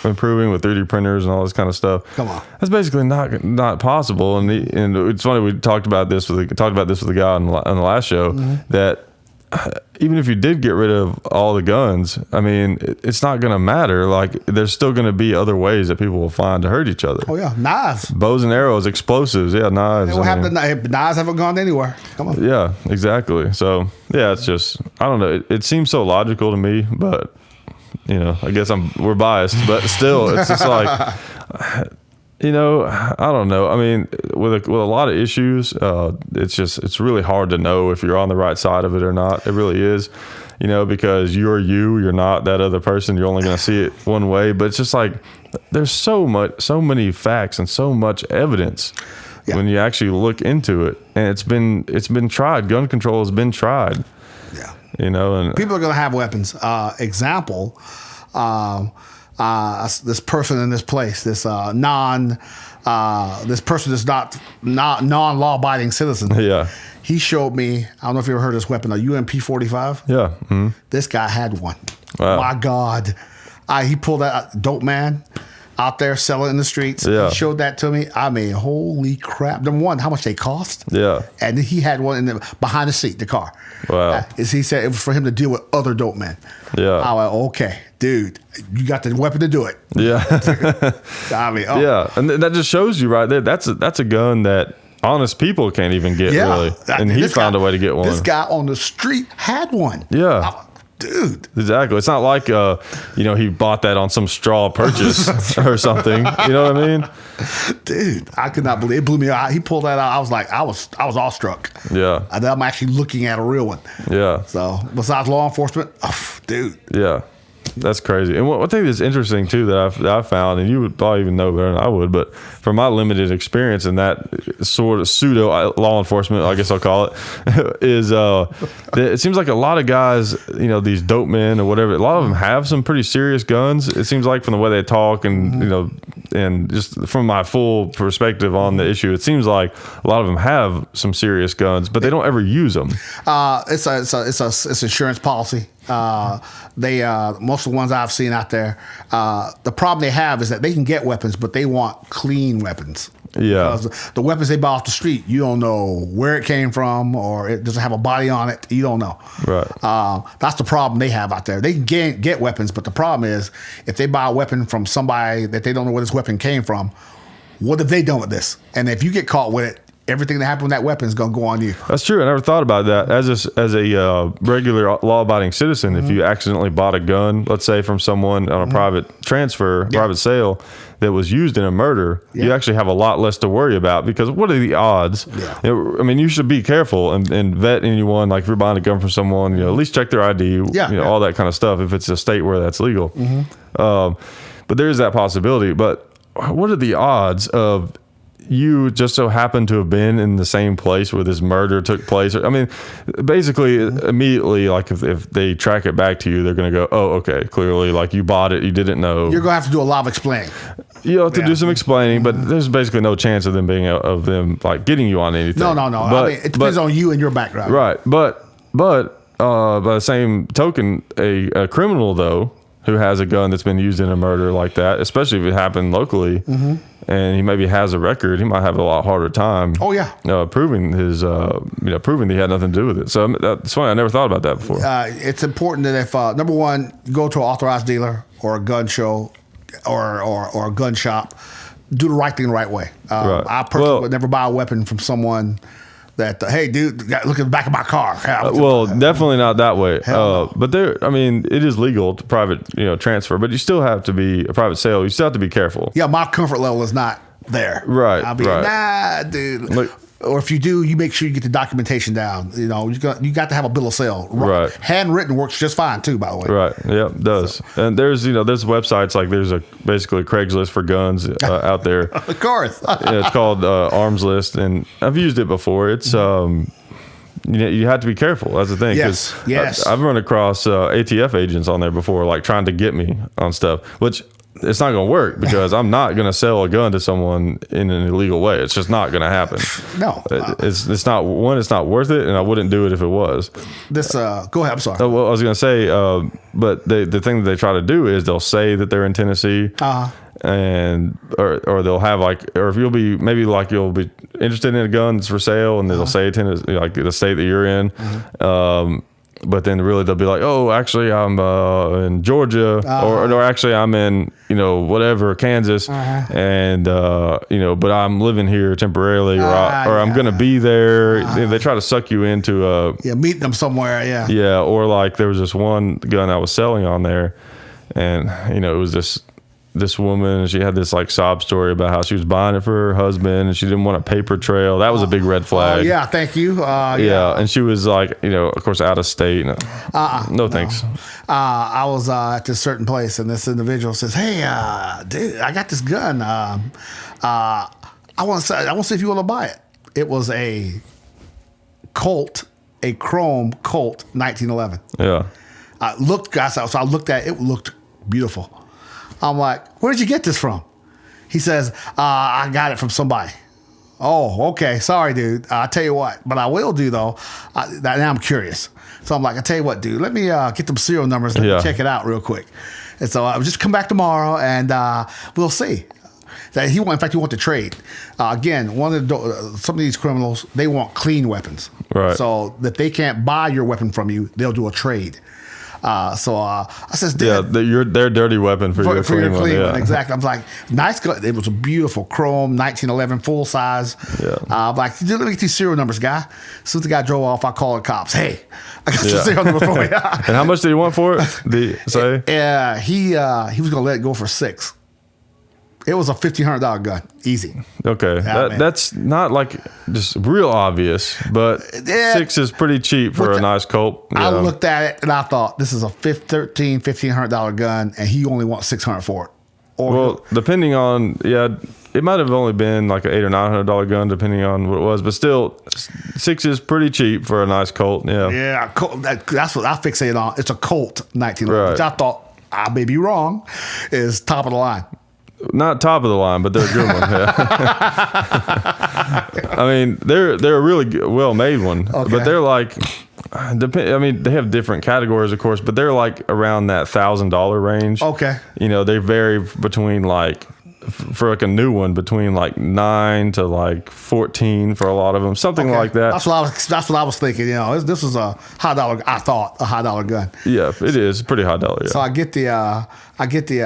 improving with 3D printers and all this kind of stuff. Come on, that's basically not possible. And it's funny, we talked about this with the guy on the last show that even if you did get rid of all the guns, I mean, it's not going to matter. There's still going to be other ways that people will find to hurt each other. Oh yeah, knives, bows and arrows, explosives. Yeah, knives. What happened? Knives haven't gone anywhere. Come on. Yeah, exactly. So yeah, it's just I don't know. It seems so logical to me, but I guess we're biased. But still, it's just I don't know. I mean, with a lot of issues, it's really hard to know if you're on the right side of it or not. It really is, because you're not that other person. You're only going to see it one way. But it's just there's so many facts and so much evidence when you actually look into it, and it's been tried. Gun control has been tried. Yeah, and people are going to have weapons. Example. This person in this place, this person is not non-law-abiding citizen. Yeah. He showed me, I don't know if you ever heard of this weapon, a UMP-45. Yeah. Mm-hmm. This guy had one. Wow. My God. He pulled that dope man out there selling in the streets. Yeah. He showed that to me. I mean, holy crap. Number one, how much they cost. Yeah. And he had one behind the seat, the car. Wow. He said it was for him to deal with other dope men. Yeah. I went, okay, dude, you got the weapon to do it. Yeah. I mean, yeah. And that just shows you right there. That's a gun that honest people can't even get, really. And he found a way to get one. This guy on the street had one. Yeah. Dude. Exactly. It's not like, he bought that on some straw purchase or something. You know what I mean? Dude, I could not believe it. Blew me out. He pulled that out. I was like, I was awestruck. Yeah. I'm actually looking at a real one. Yeah. So besides law enforcement, dude. Yeah. That's crazy. And one thing that's interesting too that I found, and you would probably even know better than I would, but from my limited experience in that sort of pseudo law enforcement, I guess I'll call it, is it seems like a lot of guys, you know, these dope men or whatever, a lot of them have some pretty serious guns. It seems like from the way they talk and you know, and just from my full perspective on the issue, it seems like a lot of them have some serious guns, but they don't ever use them. It's insurance policy. Most of the ones I've seen out there, the problem they have is that they can get weapons, but they want clean weapons. Yeah. Because the weapons they buy off the street, you don't know where it came from, or it doesn't have a body on it. You don't know. Right. That's the problem they have out there. They can get weapons, but the problem is if they buy a weapon from somebody that they don't know where this weapon came from, what have they done with this? And if you get caught with it, everything that happened with that weapon is going to go on you. That's true. I never thought about that. As a regular law-abiding citizen, if you accidentally bought a gun, let's say from someone on a private transfer, private sale, that was used in a murder, you actually have a lot less to worry about, because what are the odds? I mean, you should be careful and vet anyone. Like if you're buying a gun from someone, you know, at least check their ID, all that kind of stuff, if it's a state where that's legal. But there is that possibility. But what are the odds of you just so happen to have been in the same place where this murder took place? I mean, basically, immediately, like if they track it back to you, they're going to go, oh, okay, clearly, like you bought it, you didn't know. You're going to have to do a lot of explaining. You have to do some explaining, but there's basically no chance of them like getting you on anything. No. But, I mean, it depends on you and your background. Right. But by the same token, a criminal, though, who has a gun that's been used in a murder like that, especially if it happened locally, and he maybe has a record, he might have a lot harder time. Oh yeah, proving his, proving that he had nothing to do with it. So that's funny. I never thought about that before. It's important that if number one, you go to an authorized dealer or a gun show or a gun shop, do the right thing the right way. Right. I personally would never buy a weapon from someone that, hey, dude, look at the back of my car. Definitely not that way. No. But it is legal to private, transfer, but you still have to be a private sale. You still have to be careful. Yeah, my comfort level is not there. Right. I'll be nah, dude. Look, or if you do, you make sure you get the documentation down. You got to have a bill of sale. Right. Handwritten works just fine too, by the way. Right. Yeah, it does. So. And there's websites like there's basically a Craigslist for guns out there. Of course. It's called Arms List, and I've used it before. It's you have to be careful. That's the thing. Yes. I've run across ATF agents on there before, like trying to get me on stuff, which it's not going to work, because I'm not going to sell a gun to someone in an illegal way. It's just not going to happen. No, it's not worth it, and I wouldn't do it if it was. Go ahead. I'm sorry. Well, I was going to say, but the thing that they try to do is they'll say that they're in Tennessee, and or they'll have or if you'll be interested in a gun that's for sale, and they'll say Tennessee, like the state that you're in. But then really they'll be like, oh, actually I'm in Georgia, or actually I'm in, whatever, Kansas. And, but I'm living here temporarily, or I'm going to be there. They try to suck you into meet them somewhere. Yeah. Yeah. Or like there was this one gun I was selling on there, and, it was this woman, she had this like sob story about how she was buying it for her husband and she didn't want a paper trail. That was a big red flag. Yeah, thank you. Yeah, and she was like, of course, out of state. No thanks. I was at this certain place, and this individual says, "Hey, dude, I got this gun. I want to see if you want to buy it." It was a Colt, a chrome Colt, 1911. Yeah. I looked at it. It looked beautiful. I'm like, where did you get this from? He says, I got it from somebody. Oh, okay. Sorry, dude. I'll tell you what. But I will do, though. Now I'm curious. So I'm like, I'll tell you what, dude. Let me get them serial numbers. Let me check it out real quick. And so I'll just come back tomorrow, and we'll see. In fact, he want to trade. Again, some of these criminals, they want clean weapons. Right. So that they can't buy your weapon from you, they'll do a trade. So I says, their dirty weapon for your clean one. Yeah. Exactly. I was like, nice gun. It was a beautiful chrome 1911 full size. Yeah. I'm like, let me get these serial numbers, guy. As soon as the guy drove off, I called the cops. Hey, I got some serial numbers for you. And how much did he want for it? Did he say? Yeah, he was gonna let it go for $6,000. It was a $1,500 gun, easy. Okay, that's not like just real obvious, but 6 is pretty cheap for a nice Colt. I looked at it and I thought this is a $1,500 gun, and he only wants $600 for it. Well, depending on it might have only been like an $800 or $900 gun, depending on what it was, but still, 6 is pretty cheap for a nice Colt. Yeah, Colt, that's what I fixated on. It's a Colt 1911, which I thought, I may be wrong, is top of the line. Not top of the line, but they're a good one. Yeah. I mean, they're a really well made one, but they're like, I mean, they have different categories, of course, but they're like around that $1,000 range. Okay. They vary between like, for like a new one, between like 9 to like 14 for a lot of them, something like that. That's what I was thinking. This is a high dollar. I thought a high dollar gun. Yeah, it is pretty high dollar. Yeah. So I get the,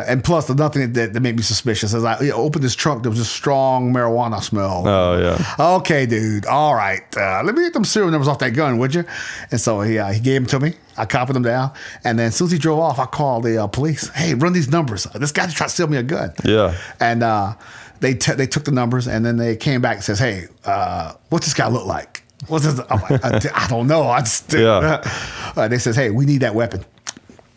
and plus the nothing that made me suspicious. As I opened this trunk, there was a strong marijuana smell. Oh yeah. Okay, dude. All right. Let me get them serial numbers off that gun, would you? And so he gave them to me. I copied them down, and then as soon as he drove off, I called the police. Hey, run these numbers. This guy just tried to steal me a gun. Yeah. And they took the numbers, and then they came back and says, "Hey, what's this guy look like? What's this?" I'm like, I don't know. They says, "Hey, we need that weapon."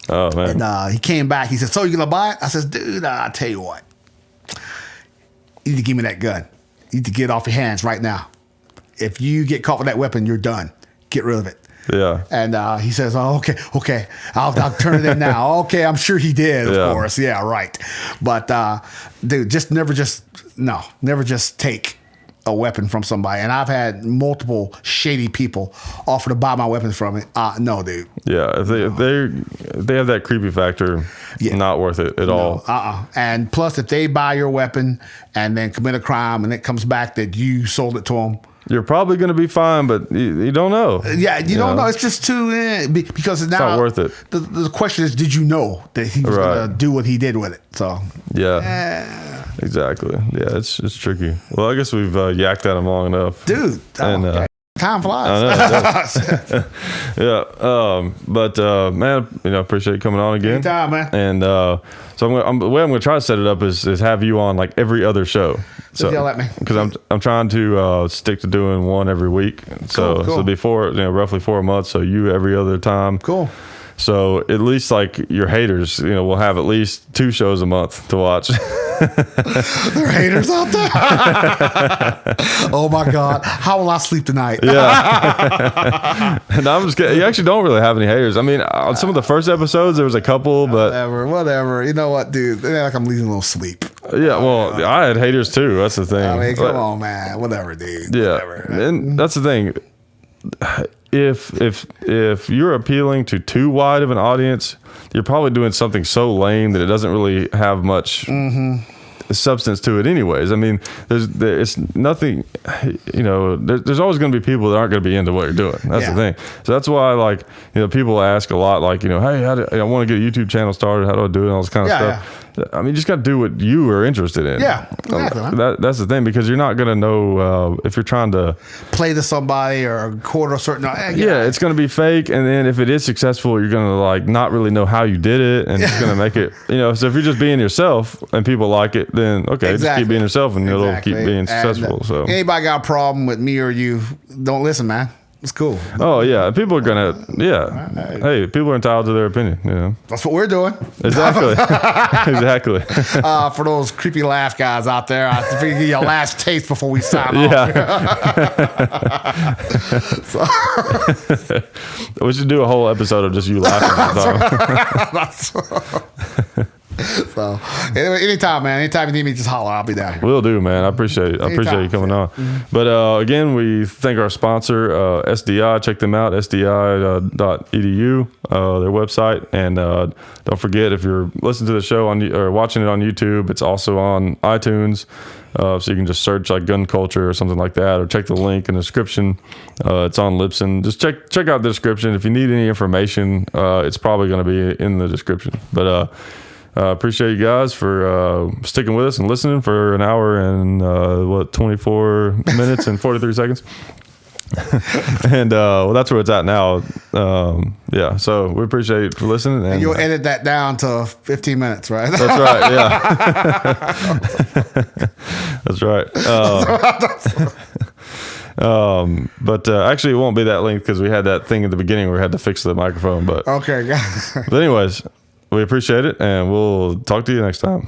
Oh man. And he came back. He said, "So you gonna buy it?" I says, "Dude, I tell you what. You need to give me that gun. You need to get it off your hands right now. If you get caught with that weapon, you're done. Get rid of it." Yeah. And he says, "Oh, okay. I'll turn it in now." Okay, I'm sure he did, of course. Yeah, right. But dude, never just take a weapon from somebody. And I've had multiple shady people offer to buy my weapons from me. No, dude. Yeah, if they have that creepy factor, not worth it at all. And plus, if they buy your weapon and then commit a crime, and it comes back that you sold it to them, you're probably going to be fine, but you don't know. Yeah, you don't know. It's just too because now it's not worth it. The question is, did you know that he was going to do what he did with it? So exactly. Yeah, it's tricky. Well, I guess we've yacked at him long enough, dude. And time flies. I know. But man, appreciate you coming on again. Anytime, man. And so the way I'm going to try to set it up is have you on like every other show. So yell at me, because I'm trying to stick to doing one every week. So cool. before roughly 4 months. So you every other time. Cool. So at least like your haters, will have at least 2 shows a month to watch. There are haters out there. Oh my God, how will I sleep tonight? Yeah. And I'm just kidding. You actually don't really have any haters. I mean, on some of the first episodes, there was a couple, but whatever. You know what, dude? They're like I'm losing a little sleep. Yeah, well, I had haters too. That's the thing. I mean, come on, man. Whatever, dude. Yeah, whatever. And that's the thing. If you're appealing to too wide of an audience, you're probably doing something so lame that it doesn't really have much substance to it anyways. I mean, it's nothing, there's always going to be people that aren't going to be into what you're doing. That's the thing. So that's why people ask a lot hey, I want to get a YouTube channel started. How do I do it? And all this kind of stuff. Yeah. I mean, you just got to do what you are interested in. Yeah, exactly. That's the thing, because you're not going to know if you're trying to play to somebody or record a certain. It's going to be fake, and then if it is successful, you're going to not really know how you did it, and it's going to make it. So if you're just being yourself and people like it, then just keep being yourself, and it'll keep being successful. So anybody got a problem with me or you? Don't listen, man. It's cool. Oh yeah, people are gonna. Yeah, hey, people are entitled to their opinion. That's what we're doing. Exactly. Exactly. For those creepy laugh guys out there, I think give you a last taste before we sign off. We should do a whole episode of just you laughing. So anyway, anytime, man. Anytime you need me, just holler. I'll be down here. Will do, man. I appreciate it. I appreciate you coming on. But again, we thank our sponsor, SDI. Check them out, sdi.edu, their website. And don't forget, if you're listening to the show or watching it on YouTube, it's also on iTunes. So you can just search like gun culture or something like that, or check the link in the description. It's on Libsyn. Just check out the description. If you need any information, it's probably going to be in the description. But appreciate you guys for sticking with us and listening for an hour and 24 minutes and 43 seconds. And well, that's where it's at now. Yeah, so we appreciate you for listening. And you'll edit that down to 15 minutes, right? That's right. Yeah, that's right. But actually, it won't be that length because we had that thing at the beginning where we had to fix the microphone. But okay, but anyways, we appreciate it, and we'll talk to you next time.